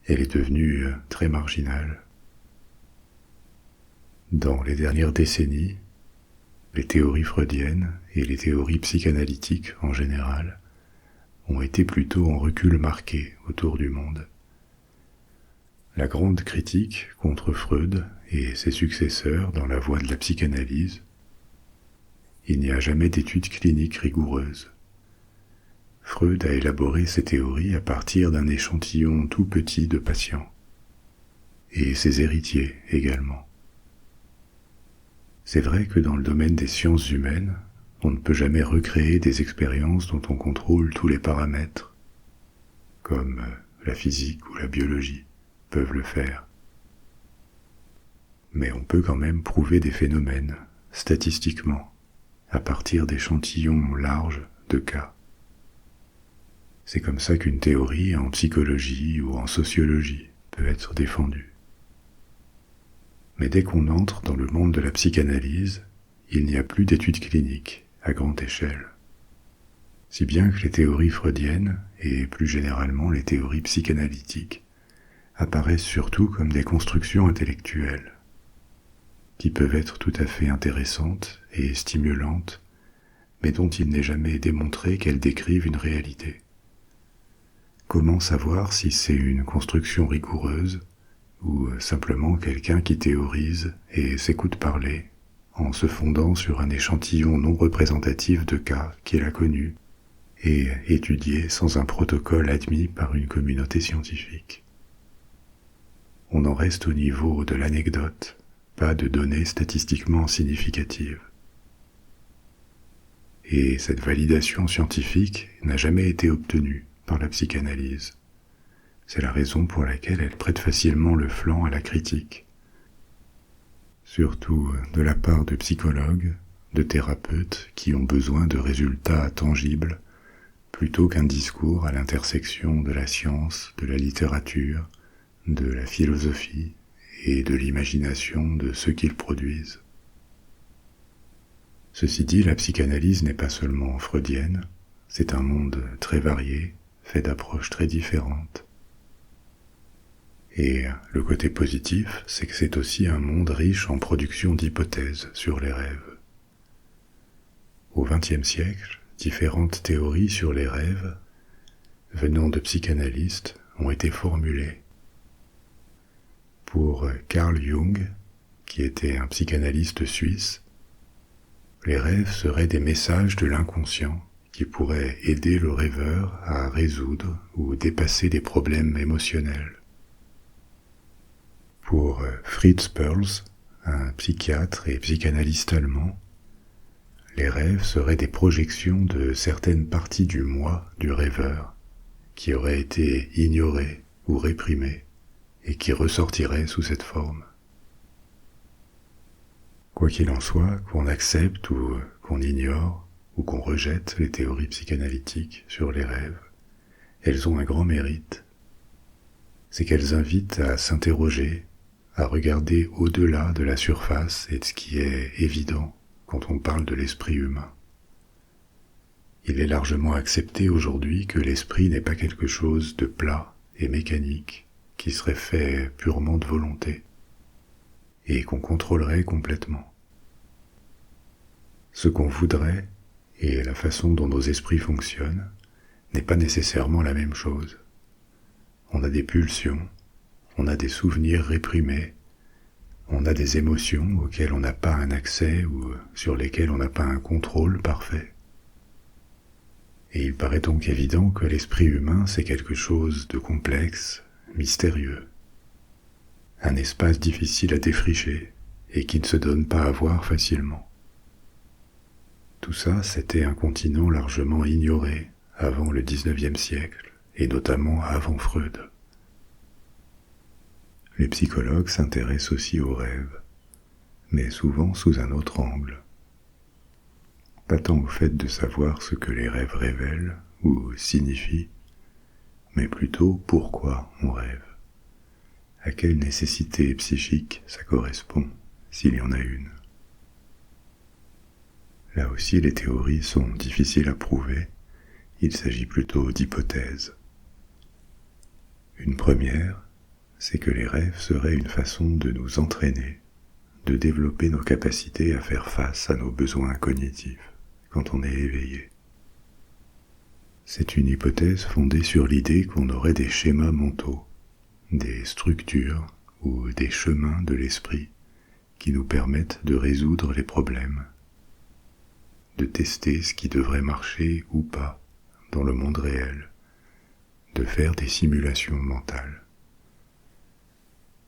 elle est devenue très marginale. Dans les dernières décennies, les théories freudiennes et les théories psychanalytiques en général ont été plutôt en recul marqué autour du monde. La grande critique contre Freud et ses successeurs dans la voie de la psychanalyse, il n'y a jamais d'études cliniques rigoureuses. Freud a élaboré ses théories à partir d'un échantillon tout petit de patients, et ses héritiers également. C'est vrai que dans le domaine des sciences humaines, on ne peut jamais recréer des expériences dont on contrôle tous les paramètres, comme la physique ou la biologie peuvent le faire. Mais on peut quand même prouver des phénomènes, statistiquement, à partir d'échantillons larges de cas. C'est comme ça qu'une théorie en psychologie ou en sociologie peut être défendue. Mais dès qu'on entre dans le monde de la psychanalyse, il n'y a plus d'études cliniques à grande échelle. Si bien que les théories freudiennes, et plus généralement les théories psychanalytiques, apparaissent surtout comme des constructions intellectuelles, qui peuvent être tout à fait intéressantes et stimulantes, mais dont il n'est jamais démontré qu'elles décrivent une réalité. Comment savoir si c'est une construction rigoureuse ou simplement quelqu'un qui théorise et s'écoute parler en se fondant sur un échantillon non représentatif de cas qu'il a connus et étudiés sans un protocole admis par une communauté scientifique? On en reste au niveau de l'anecdote, pas de données statistiquement significatives. Et cette validation scientifique n'a jamais été obtenue par la psychanalyse. C'est la raison pour laquelle elle prête facilement le flanc à la critique, surtout de la part de psychologues, de thérapeutes qui ont besoin de résultats tangibles plutôt qu'un discours à l'intersection de la science, de la littérature, de la philosophie et de l'imagination de ceux qu'ils produisent. Ceci dit, la psychanalyse n'est pas seulement freudienne, c'est un monde très varié, fait d'approches très différentes. Et le côté positif, c'est que c'est aussi un monde riche en production d'hypothèses sur les rêves. Au XXe siècle, différentes théories sur les rêves, venant de psychanalystes, ont été formulées. Pour Carl Jung, qui était un psychanalyste suisse, les rêves seraient des messages de l'inconscient qui pourraient aider le rêveur à résoudre ou dépasser des problèmes émotionnels. Pour Fritz Perls, un psychiatre et psychanalyste allemand, les rêves seraient des projections de certaines parties du moi du rêveur qui auraient été ignorées ou réprimées et qui ressortiraient sous cette forme. Quoi qu'il en soit, qu'on accepte ou qu'on ignore ou qu'on rejette les théories psychanalytiques sur les rêves, elles ont un grand mérite. C'est qu'elles invitent à s'interroger, à regarder au-delà de la surface et de ce qui est évident quand on parle de l'esprit humain. Il est largement accepté aujourd'hui que l'esprit n'est pas quelque chose de plat et mécanique qui serait fait purement de volonté et qu'on contrôlerait complètement. Ce qu'on voudrait et la façon dont nos esprits fonctionnent n'est pas nécessairement la même chose. On a des pulsions, on a des souvenirs réprimés, on a des émotions auxquelles on n'a pas un accès ou sur lesquelles on n'a pas un contrôle parfait. Et il paraît donc évident que l'esprit humain, c'est quelque chose de complexe, mystérieux, un espace difficile à défricher et qui ne se donne pas à voir facilement. Tout ça, c'était un continent largement ignoré avant le XIXe siècle, et notamment avant Freud. Les psychologues s'intéressent aussi aux rêves, mais souvent sous un autre angle. Pas tant au fait de savoir ce que les rêves révèlent ou signifient, mais plutôt pourquoi on rêve. À quelle nécessité psychique ça correspond, s'il y en a une. Là aussi, les théories sont difficiles à prouver, il s'agit plutôt d'hypothèses. Une première, c'est que les rêves seraient une façon de nous entraîner, de développer nos capacités à faire face à nos besoins cognitifs quand on est éveillé. C'est une hypothèse fondée sur l'idée qu'on aurait des schémas mentaux, des structures ou des chemins de l'esprit qui nous permettent de résoudre les problèmes, de tester ce qui devrait marcher ou pas dans le monde réel, de faire des simulations mentales.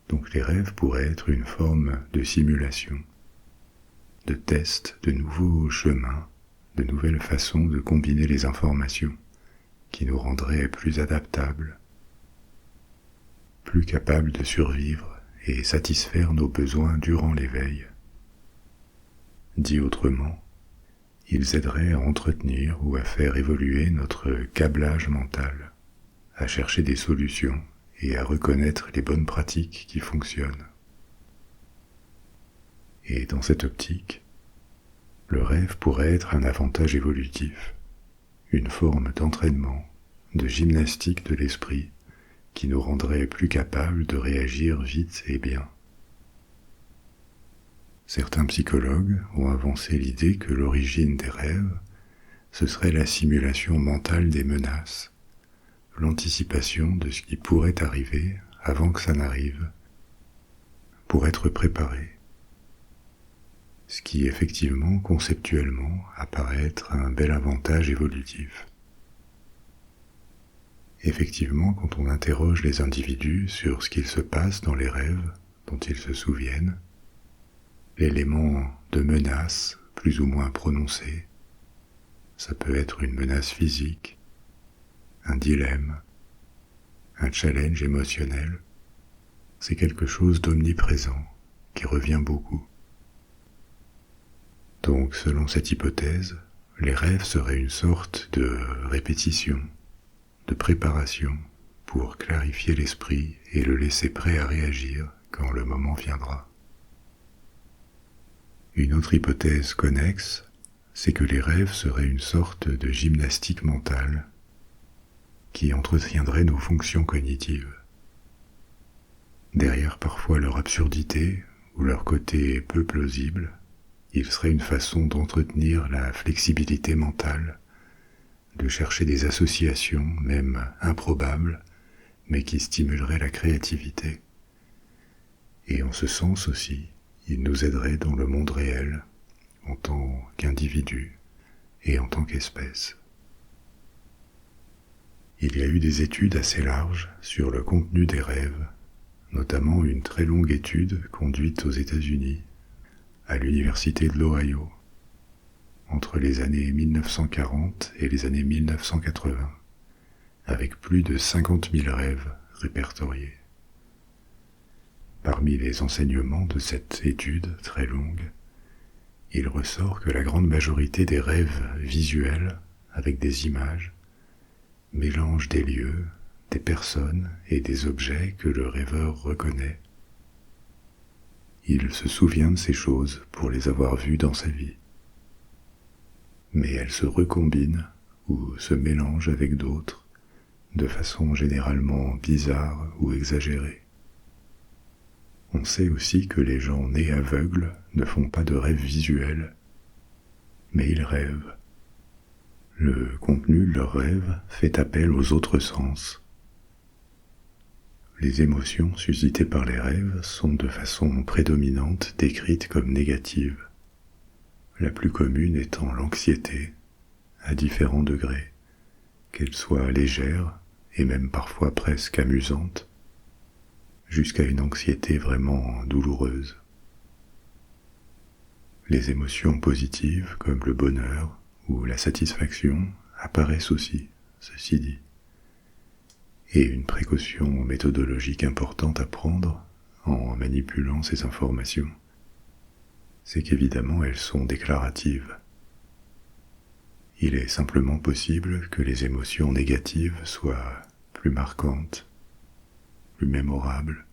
Donc les rêves pourraient être une forme de simulation, de test de nouveaux chemins, de nouvelles façons de combiner les informations qui nous rendraient plus adaptables, plus capables de survivre et satisfaire nos besoins durant l'éveil. Dit autrement, ils aideraient à entretenir ou à faire évoluer notre câblage mental, à chercher des solutions et à reconnaître les bonnes pratiques qui fonctionnent. Et dans cette optique, le rêve pourrait être un avantage évolutif, une forme d'entraînement, de gymnastique de l'esprit qui nous rendrait plus capables de réagir vite et bien. Certains psychologues ont avancé l'idée que l'origine des rêves, ce serait la simulation mentale des menaces, l'anticipation de ce qui pourrait arriver avant que ça n'arrive, pour être préparé. Ce qui effectivement, conceptuellement, apparaît être un bel avantage évolutif. Effectivement, quand on interroge les individus sur ce qu'il se passe dans les rêves dont ils se souviennent, l'élément de menace plus ou moins prononcé, ça peut être une menace physique, un dilemme, un challenge émotionnel, c'est quelque chose d'omniprésent qui revient beaucoup. Donc, selon cette hypothèse, les rêves seraient une sorte de répétition, de préparation pour clarifier l'esprit et le laisser prêt à réagir quand le moment viendra. Une autre hypothèse connexe, c'est que les rêves seraient une sorte de gymnastique mentale qui entretiendrait nos fonctions cognitives. Derrière parfois leur absurdité ou leur côté peu plausible, il serait une façon d'entretenir la flexibilité mentale, de chercher des associations, même improbables, mais qui stimuleraient la créativité. Et en ce sens aussi, il nous aiderait dans le monde réel, en tant qu'individu et en tant qu'espèce. Il y a eu des études assez larges sur le contenu des rêves, notamment une très longue étude conduite aux États-Unis, à l'université de l'Ohio, entre les années 1940 et les années 1980, avec plus de 50 000 rêves répertoriés. Parmi les enseignements de cette étude très longue, il ressort que la grande majorité des rêves visuels, avec des images, mélangent des lieux, des personnes et des objets que le rêveur reconnaît. Il se souvient de ces choses pour les avoir vues dans sa vie. Mais elles se recombinent ou se mélangent avec d'autres, de façon généralement bizarre ou exagérée. On sait aussi que les gens nés aveugles ne font pas de rêves visuels, mais ils rêvent. Le contenu de leurs rêves fait appel aux autres sens. Les émotions suscitées par les rêves sont de façon prédominante décrites comme négatives, la plus commune étant l'anxiété, à différents degrés, qu'elle soit légère et même parfois presque amusante, jusqu'à une anxiété vraiment douloureuse. Les émotions positives comme le bonheur ou la satisfaction apparaissent aussi, ceci dit. Et une précaution méthodologique importante à prendre en manipulant ces informations, c'est qu'évidemment elles sont déclaratives. Il est simplement possible que les émotions négatives soient plus marquantes, plus mémorables,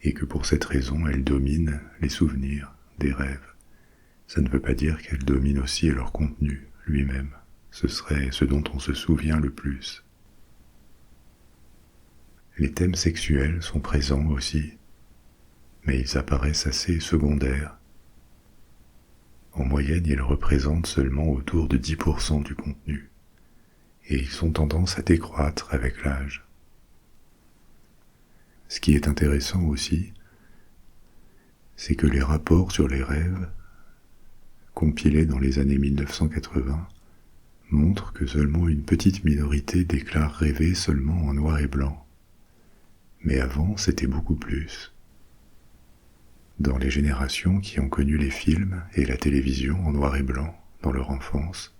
et que pour cette raison elles dominent les souvenirs des rêves. Ça ne veut pas dire qu'elles dominent aussi leur contenu lui-même. Ce serait ce dont on se souvient le plus. Les thèmes sexuels sont présents aussi, mais ils apparaissent assez secondaires. En moyenne, ils représentent seulement autour de 10% du contenu, et ils ont tendance à décroître avec l'âge. Ce qui est intéressant aussi, c'est que les rapports sur les rêves, compilés dans les années 1980, montrent que seulement une petite minorité déclare rêver seulement en noir et blanc. Mais avant, c'était beaucoup plus. Dans les générations qui ont connu les films et la télévision en noir et blanc dans leur enfance,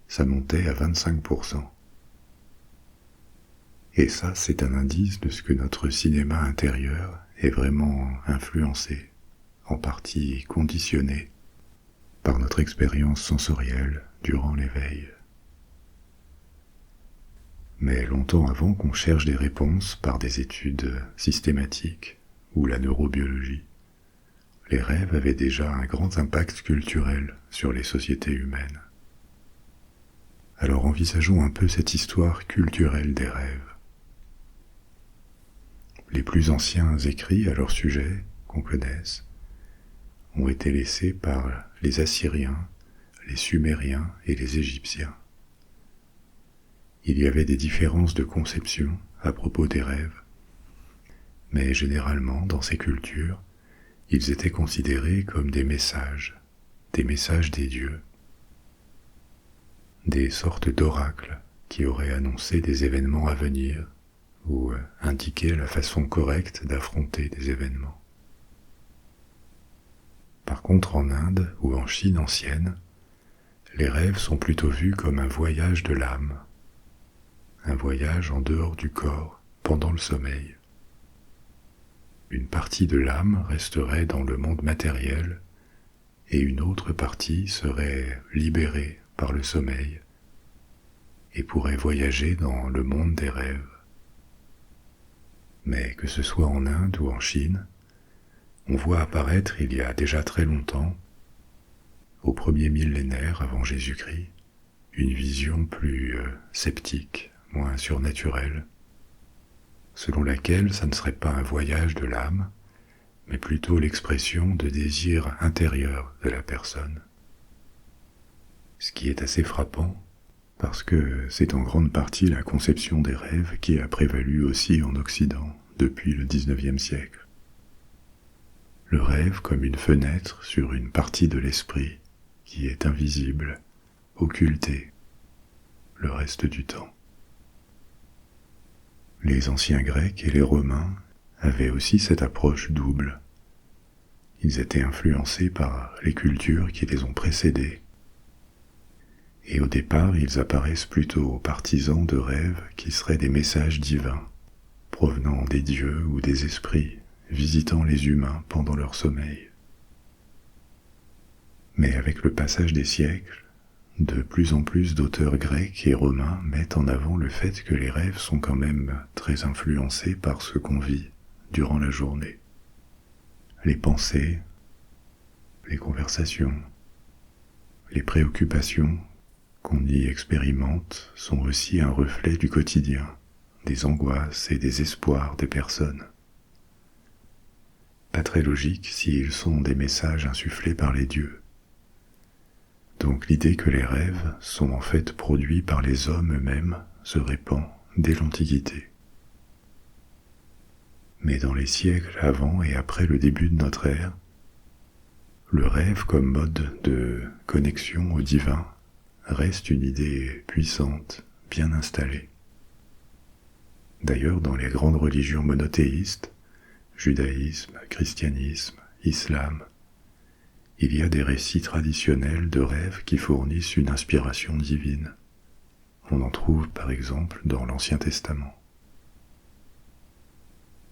ça montait à 25%. Et ça, c'est un indice de ce que notre cinéma intérieur est vraiment influencé, en partie conditionné, par notre expérience sensorielle durant l'éveil. Mais longtemps avant qu'on cherche des réponses par des études systématiques ou la neurobiologie, les rêves avaient déjà un grand impact culturel sur les sociétés humaines. Alors envisageons un peu cette histoire culturelle des rêves. Les plus anciens écrits à leur sujet, qu'on connaisse, ont été laissés par les Assyriens, les Sumériens et les Égyptiens. Il y avait des différences de conception à propos des rêves, mais généralement dans ces cultures, ils étaient considérés comme des messages des dieux, des sortes d'oracles qui auraient annoncé des événements à venir ou indiqué la façon correcte d'affronter des événements. Par contre, en Inde ou en Chine ancienne, les rêves sont plutôt vus comme un voyage de l'âme, un voyage en dehors du corps pendant le sommeil. Une partie de l'âme resterait dans le monde matériel et une autre partie serait libérée par le sommeil et pourrait voyager dans le monde des rêves. Mais que ce soit en Inde ou en Chine, on voit apparaître il y a déjà très longtemps, au premier millénaire avant Jésus-Christ, une vision plus sceptique, moins surnaturelle, selon laquelle ça ne serait pas un voyage de l'âme, mais plutôt l'expression de désirs intérieurs de la personne. Ce qui est assez frappant, parce que c'est en grande partie la conception des rêves qui a prévalu aussi en Occident depuis le XIXe siècle. Le rêve comme une fenêtre sur une partie de l'esprit qui est invisible, occultée, le reste du temps. Les anciens Grecs et les Romains avaient aussi cette approche double. Ils étaient influencés par les cultures qui les ont précédés. Et au départ, ils apparaissent plutôt partisans de rêves qui seraient des messages divins, provenant des dieux ou des esprits, visitant les humains pendant leur sommeil. Mais avec le passage des siècles, de plus en plus d'auteurs grecs et romains mettent en avant le fait que les rêves sont quand même très influencés par ce qu'on vit durant la journée. Les pensées, les conversations, les préoccupations qu'on y expérimente sont aussi un reflet du quotidien, des angoisses et des espoirs des personnes. Pas très logique s'ils sont des messages insufflés par les dieux. Donc l'idée que les rêves sont en fait produits par les hommes eux-mêmes se répand dès l'Antiquité. Mais dans les siècles avant et après le début de notre ère, le rêve comme mode de connexion au divin reste une idée puissante, bien installée. D'ailleurs, dans les grandes religions monothéistes, judaïsme, christianisme, islam, il y a des récits traditionnels de rêves qui fournissent une inspiration divine. On en trouve par exemple dans l'Ancien Testament.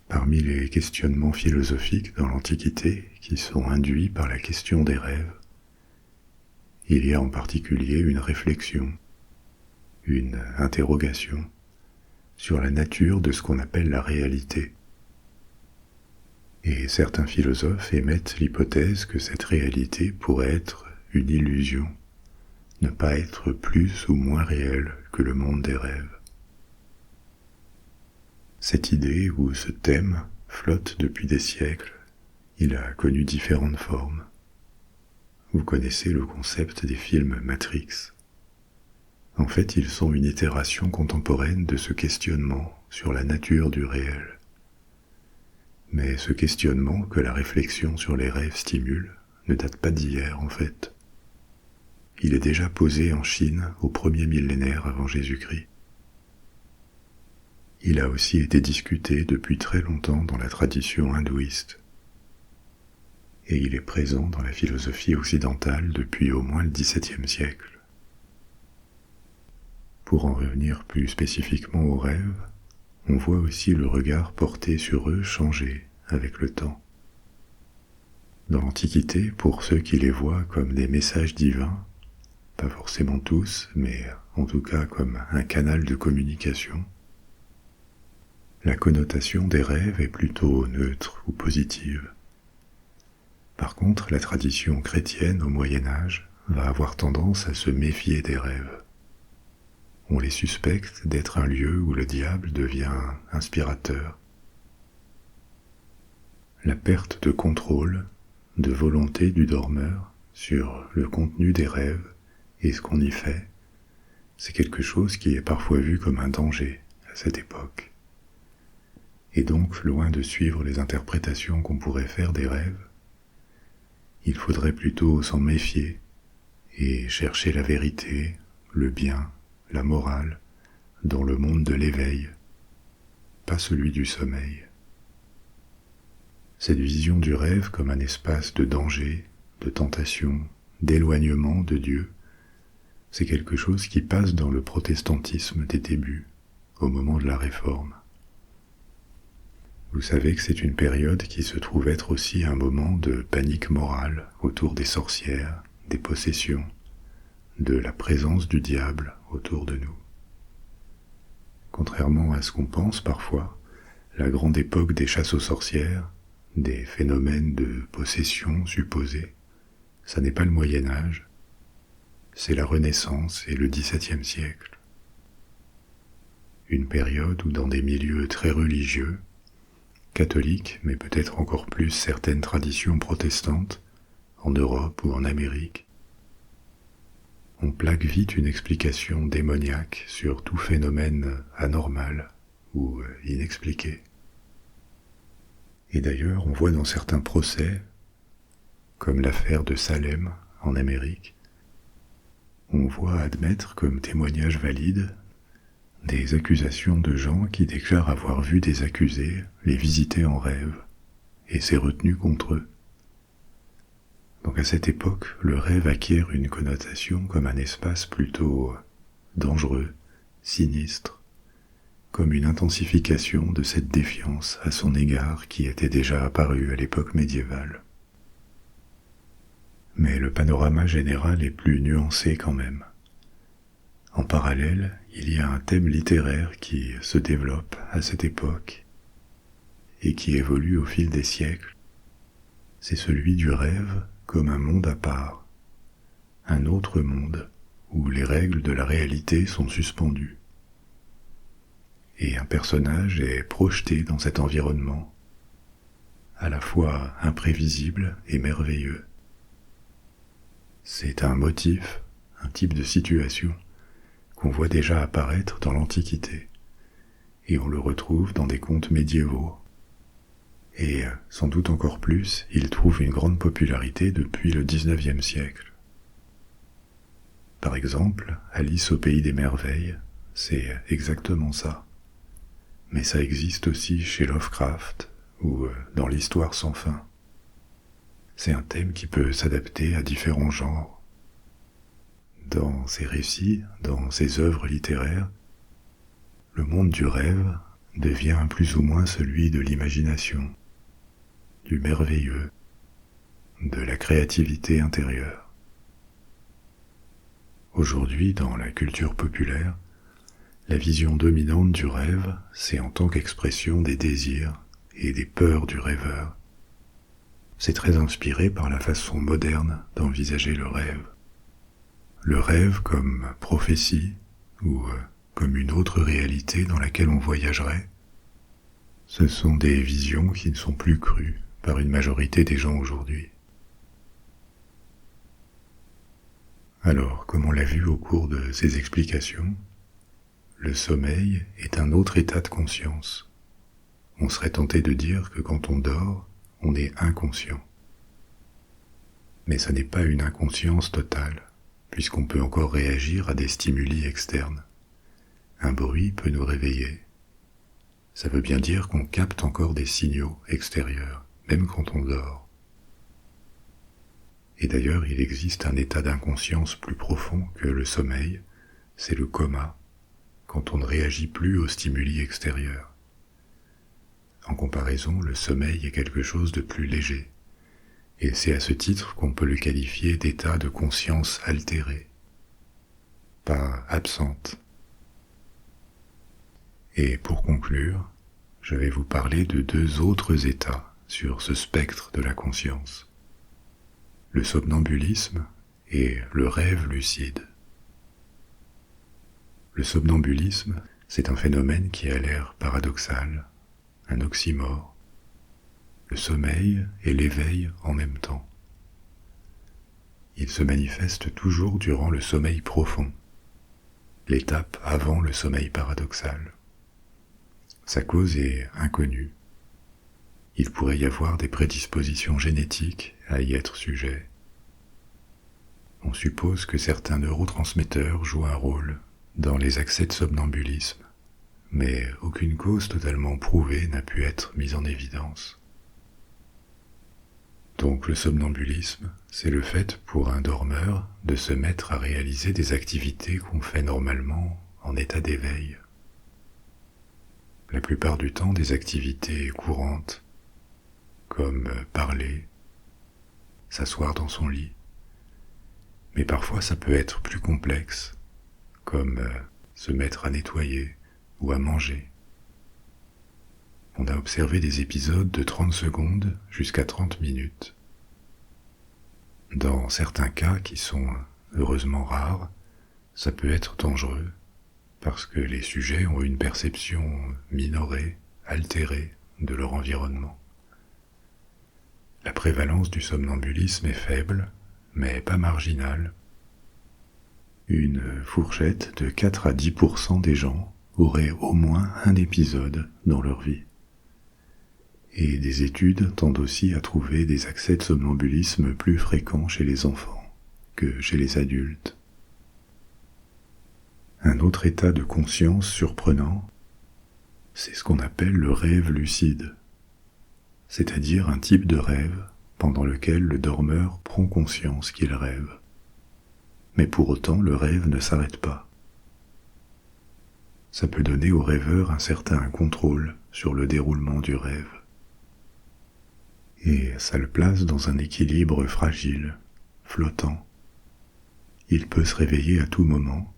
Parmi les questionnements philosophiques dans l'Antiquité qui sont induits par la question des rêves, il y a en particulier une réflexion, une interrogation sur la nature de ce qu'on appelle la réalité. Et certains philosophes émettent l'hypothèse que cette réalité pourrait être une illusion, ne pas être plus ou moins réelle que le monde des rêves. Cette idée ou ce thème flotte depuis des siècles, il a connu différentes formes. Vous connaissez le concept des films Matrix. En fait, ils sont une itération contemporaine de ce questionnement sur la nature du réel. Mais ce questionnement que la réflexion sur les rêves stimule ne date pas d'hier en fait. Il est déjà posé en Chine au premier millénaire avant Jésus-Christ. Il a aussi été discuté depuis très longtemps dans la tradition hindouiste. Et il est présent dans la philosophie occidentale depuis au moins le XVIIe siècle. Pour en revenir plus spécifiquement aux rêves, on voit aussi le regard porté sur eux changer avec le temps. Dans l'Antiquité, pour ceux qui les voient comme des messages divins, pas forcément tous, mais en tout cas comme un canal de communication, la connotation des rêves est plutôt neutre ou positive. Par contre, la tradition chrétienne au Moyen-Âge va avoir tendance à se méfier des rêves. On les suspecte d'être un lieu où le diable devient inspirateur. La perte de contrôle, de volonté du dormeur sur le contenu des rêves et ce qu'on y fait, c'est quelque chose qui est parfois vu comme un danger à cette époque. Et donc, loin de suivre les interprétations qu'on pourrait faire des rêves, il faudrait plutôt s'en méfier et chercher la vérité, le bien, la morale, dans le monde de l'éveil, pas celui du sommeil. Cette vision du rêve comme un espace de danger, de tentation, d'éloignement de Dieu, c'est quelque chose qui passe dans le protestantisme des débuts, au moment de la Réforme. Vous savez que c'est une période qui se trouve être aussi un moment de panique morale autour des sorcières, des possessions, de la présence du diable autour de nous. Contrairement à ce qu'on pense parfois, la grande époque des chasses aux sorcières, des phénomènes de possession supposés, ça n'est pas le Moyen-Âge, c'est la Renaissance et le XVIIe siècle. Une période où dans des milieux très religieux, catholiques, mais peut-être encore plus certaines traditions protestantes, en Europe ou en Amérique, on plaque vite une explication démoniaque sur tout phénomène anormal ou inexpliqué. Et d'ailleurs, on voit dans certains procès, comme l'affaire de Salem en Amérique, on voit admettre comme témoignage valide des accusations de gens qui déclarent avoir vu des accusés les visiter en rêve, et c'est retenu contre eux. Donc à cette époque, le rêve acquiert une connotation comme un espace plutôt dangereux, sinistre, comme une intensification de cette défiance à son égard qui était déjà apparue à l'époque médiévale. Mais le panorama général est plus nuancé quand même. En parallèle, il y a un thème littéraire qui se développe à cette époque et qui évolue au fil des siècles. C'est celui du rêve comme un monde à part, un autre monde où les règles de la réalité sont suspendues. Et un personnage est projeté dans cet environnement, à la fois imprévisible et merveilleux. C'est un motif, un type de situation qu'on voit déjà apparaître dans l'Antiquité, et on le retrouve dans des contes médiévaux. Et sans doute encore plus, il trouve une grande popularité depuis le XIXe siècle. Par exemple, Alice au pays des merveilles, c'est exactement ça. Mais ça existe aussi chez Lovecraft ou dans l'Histoire sans fin. c'est un thème qui peut s'adapter à différents genres. Dans ses récits, dans ses œuvres littéraires, le monde du rêve devient plus ou moins celui de l'imagination, du merveilleux, de la créativité intérieure. Aujourd'hui, dans la culture populaire, la vision dominante du rêve, c'est en tant qu'expression des désirs et des peurs du rêveur. C'est très inspiré par la façon moderne d'envisager le rêve. Le rêve comme prophétie ou comme une autre réalité dans laquelle on voyagerait, ce sont des visions qui ne sont plus crues par une majorité des gens aujourd'hui. Alors, comme on l'a vu au cours de ces explications, le sommeil est un autre état de conscience. On serait tenté de dire que quand on dort, on est inconscient. Mais ce n'est pas une inconscience totale, puisqu'on peut encore réagir à des stimuli externes. Un bruit peut nous réveiller. Ça veut bien dire qu'on capte encore des signaux extérieurs, même quand on dort. Et d'ailleurs, il existe un état d'inconscience plus profond que le sommeil, c'est le coma, quand on ne réagit plus aux stimuli extérieurs. En comparaison, le sommeil est quelque chose de plus léger, et c'est à ce titre qu'on peut le qualifier d'état de conscience altérée, pas absente. Et pour conclure, je vais vous parler de deux autres états sur ce spectre de la conscience. Le somnambulisme et le rêve lucide. Le somnambulisme, c'est un phénomène qui a l'air paradoxal, un oxymore. Le sommeil et l'éveil en même temps. Il se manifeste toujours durant le sommeil profond, l'étape avant le sommeil paradoxal. Sa cause est inconnue. Il pourrait y avoir des prédispositions génétiques à y être sujet. On suppose que certains neurotransmetteurs jouent un rôle dans les accès de somnambulisme, mais aucune cause totalement prouvée n'a pu être mise en évidence. Donc le somnambulisme, c'est le fait pour un dormeur de se mettre à réaliser des activités qu'on fait normalement en état d'éveil. La plupart du temps des activités courantes, comme parler, s'asseoir dans son lit. Mais parfois ça peut être plus complexe, comme se mettre à nettoyer ou à manger. On a observé des épisodes de 30 secondes jusqu'à 30 minutes. Dans certains cas qui sont heureusement rares, ça peut être dangereux, parce que les sujets ont une perception minorée, altérée de leur environnement. La prévalence du somnambulisme est faible, mais pas marginale. Une fourchette de 4 à 10% des gens auraient au moins un épisode dans leur vie. Et des études tendent aussi à trouver des accès de somnambulisme plus fréquents chez les enfants que chez les adultes. Un autre état de conscience surprenant, c'est ce qu'on appelle le rêve lucide, c'est-à-dire un type de rêve pendant lequel le dormeur prend conscience qu'il rêve. Mais pour autant, le rêve ne s'arrête pas. Ça peut donner au rêveur un certain contrôle sur le déroulement du rêve. Et ça le place dans un équilibre fragile, flottant. Il peut se réveiller à tout moment,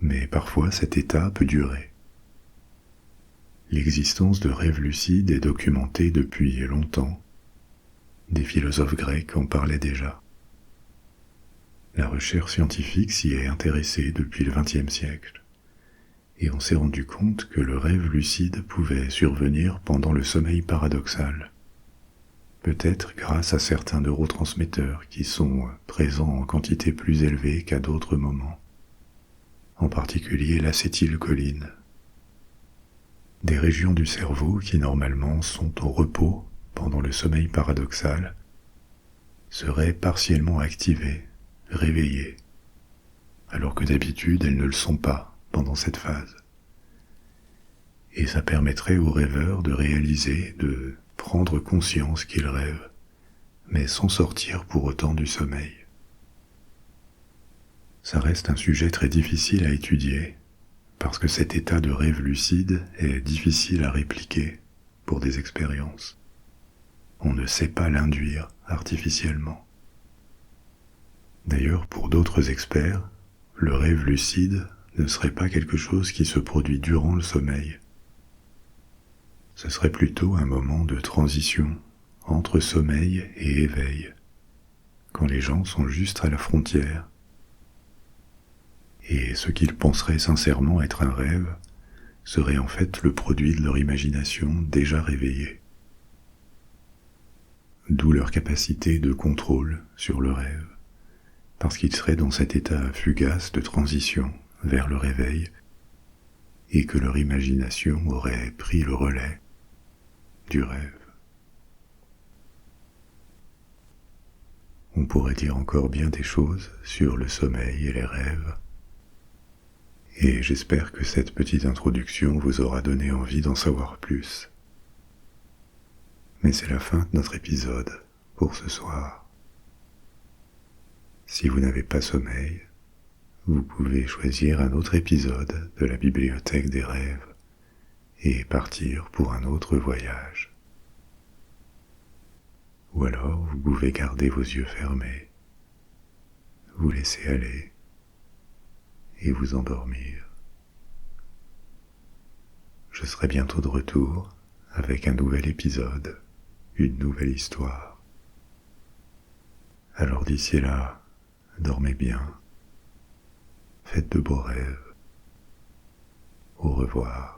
mais parfois cet état peut durer. L'existence de rêves lucides est documentée depuis longtemps. Des philosophes grecs en parlaient déjà. La recherche scientifique s'y est intéressée depuis le XXe siècle, et on s'est rendu compte que le rêve lucide pouvait survenir pendant le sommeil paradoxal, peut-être grâce à certains neurotransmetteurs qui sont présents en quantité plus élevée qu'à d'autres moments, en particulier l'acétylcholine. Des régions du cerveau qui normalement sont au repos pendant le sommeil paradoxal seraient partiellement activées, réveillées, alors que d'habitude elles ne le sont pas pendant cette phase. Et ça permettrait aux rêveurs de réaliser, de prendre conscience qu'ils rêvent, mais sans sortir pour autant du sommeil. Ça reste un sujet très difficile à étudier, parce que cet état de rêve lucide est difficile à répliquer pour des expériences. On ne sait pas l'induire artificiellement. D'ailleurs, pour d'autres experts, le rêve lucide ne serait pas quelque chose qui se produit durant le sommeil. Ce serait plutôt un moment de transition entre sommeil et éveil, quand les gens sont juste à la frontière. Et ce qu'ils penseraient sincèrement être un rêve serait en fait le produit de leur imagination déjà réveillée. D'où leur capacité de contrôle sur le rêve, parce qu'ils seraient dans cet état fugace de transition vers le réveil, et que leur imagination aurait pris le relais du rêve. On pourrait dire encore bien des choses sur le sommeil et les rêves, et j'espère que cette petite introduction vous aura donné envie d'en savoir plus. Mais c'est la fin de notre épisode pour ce soir. Si vous n'avez pas sommeil, vous pouvez choisir un autre épisode de la bibliothèque des rêves et partir pour un autre voyage. Ou alors vous pouvez garder vos yeux fermés, vous laisser aller et vous endormir. Je serai bientôt de retour avec un nouvel épisode, une nouvelle histoire. Alors d'ici là, dormez bien, faites de beaux rêves. Au revoir.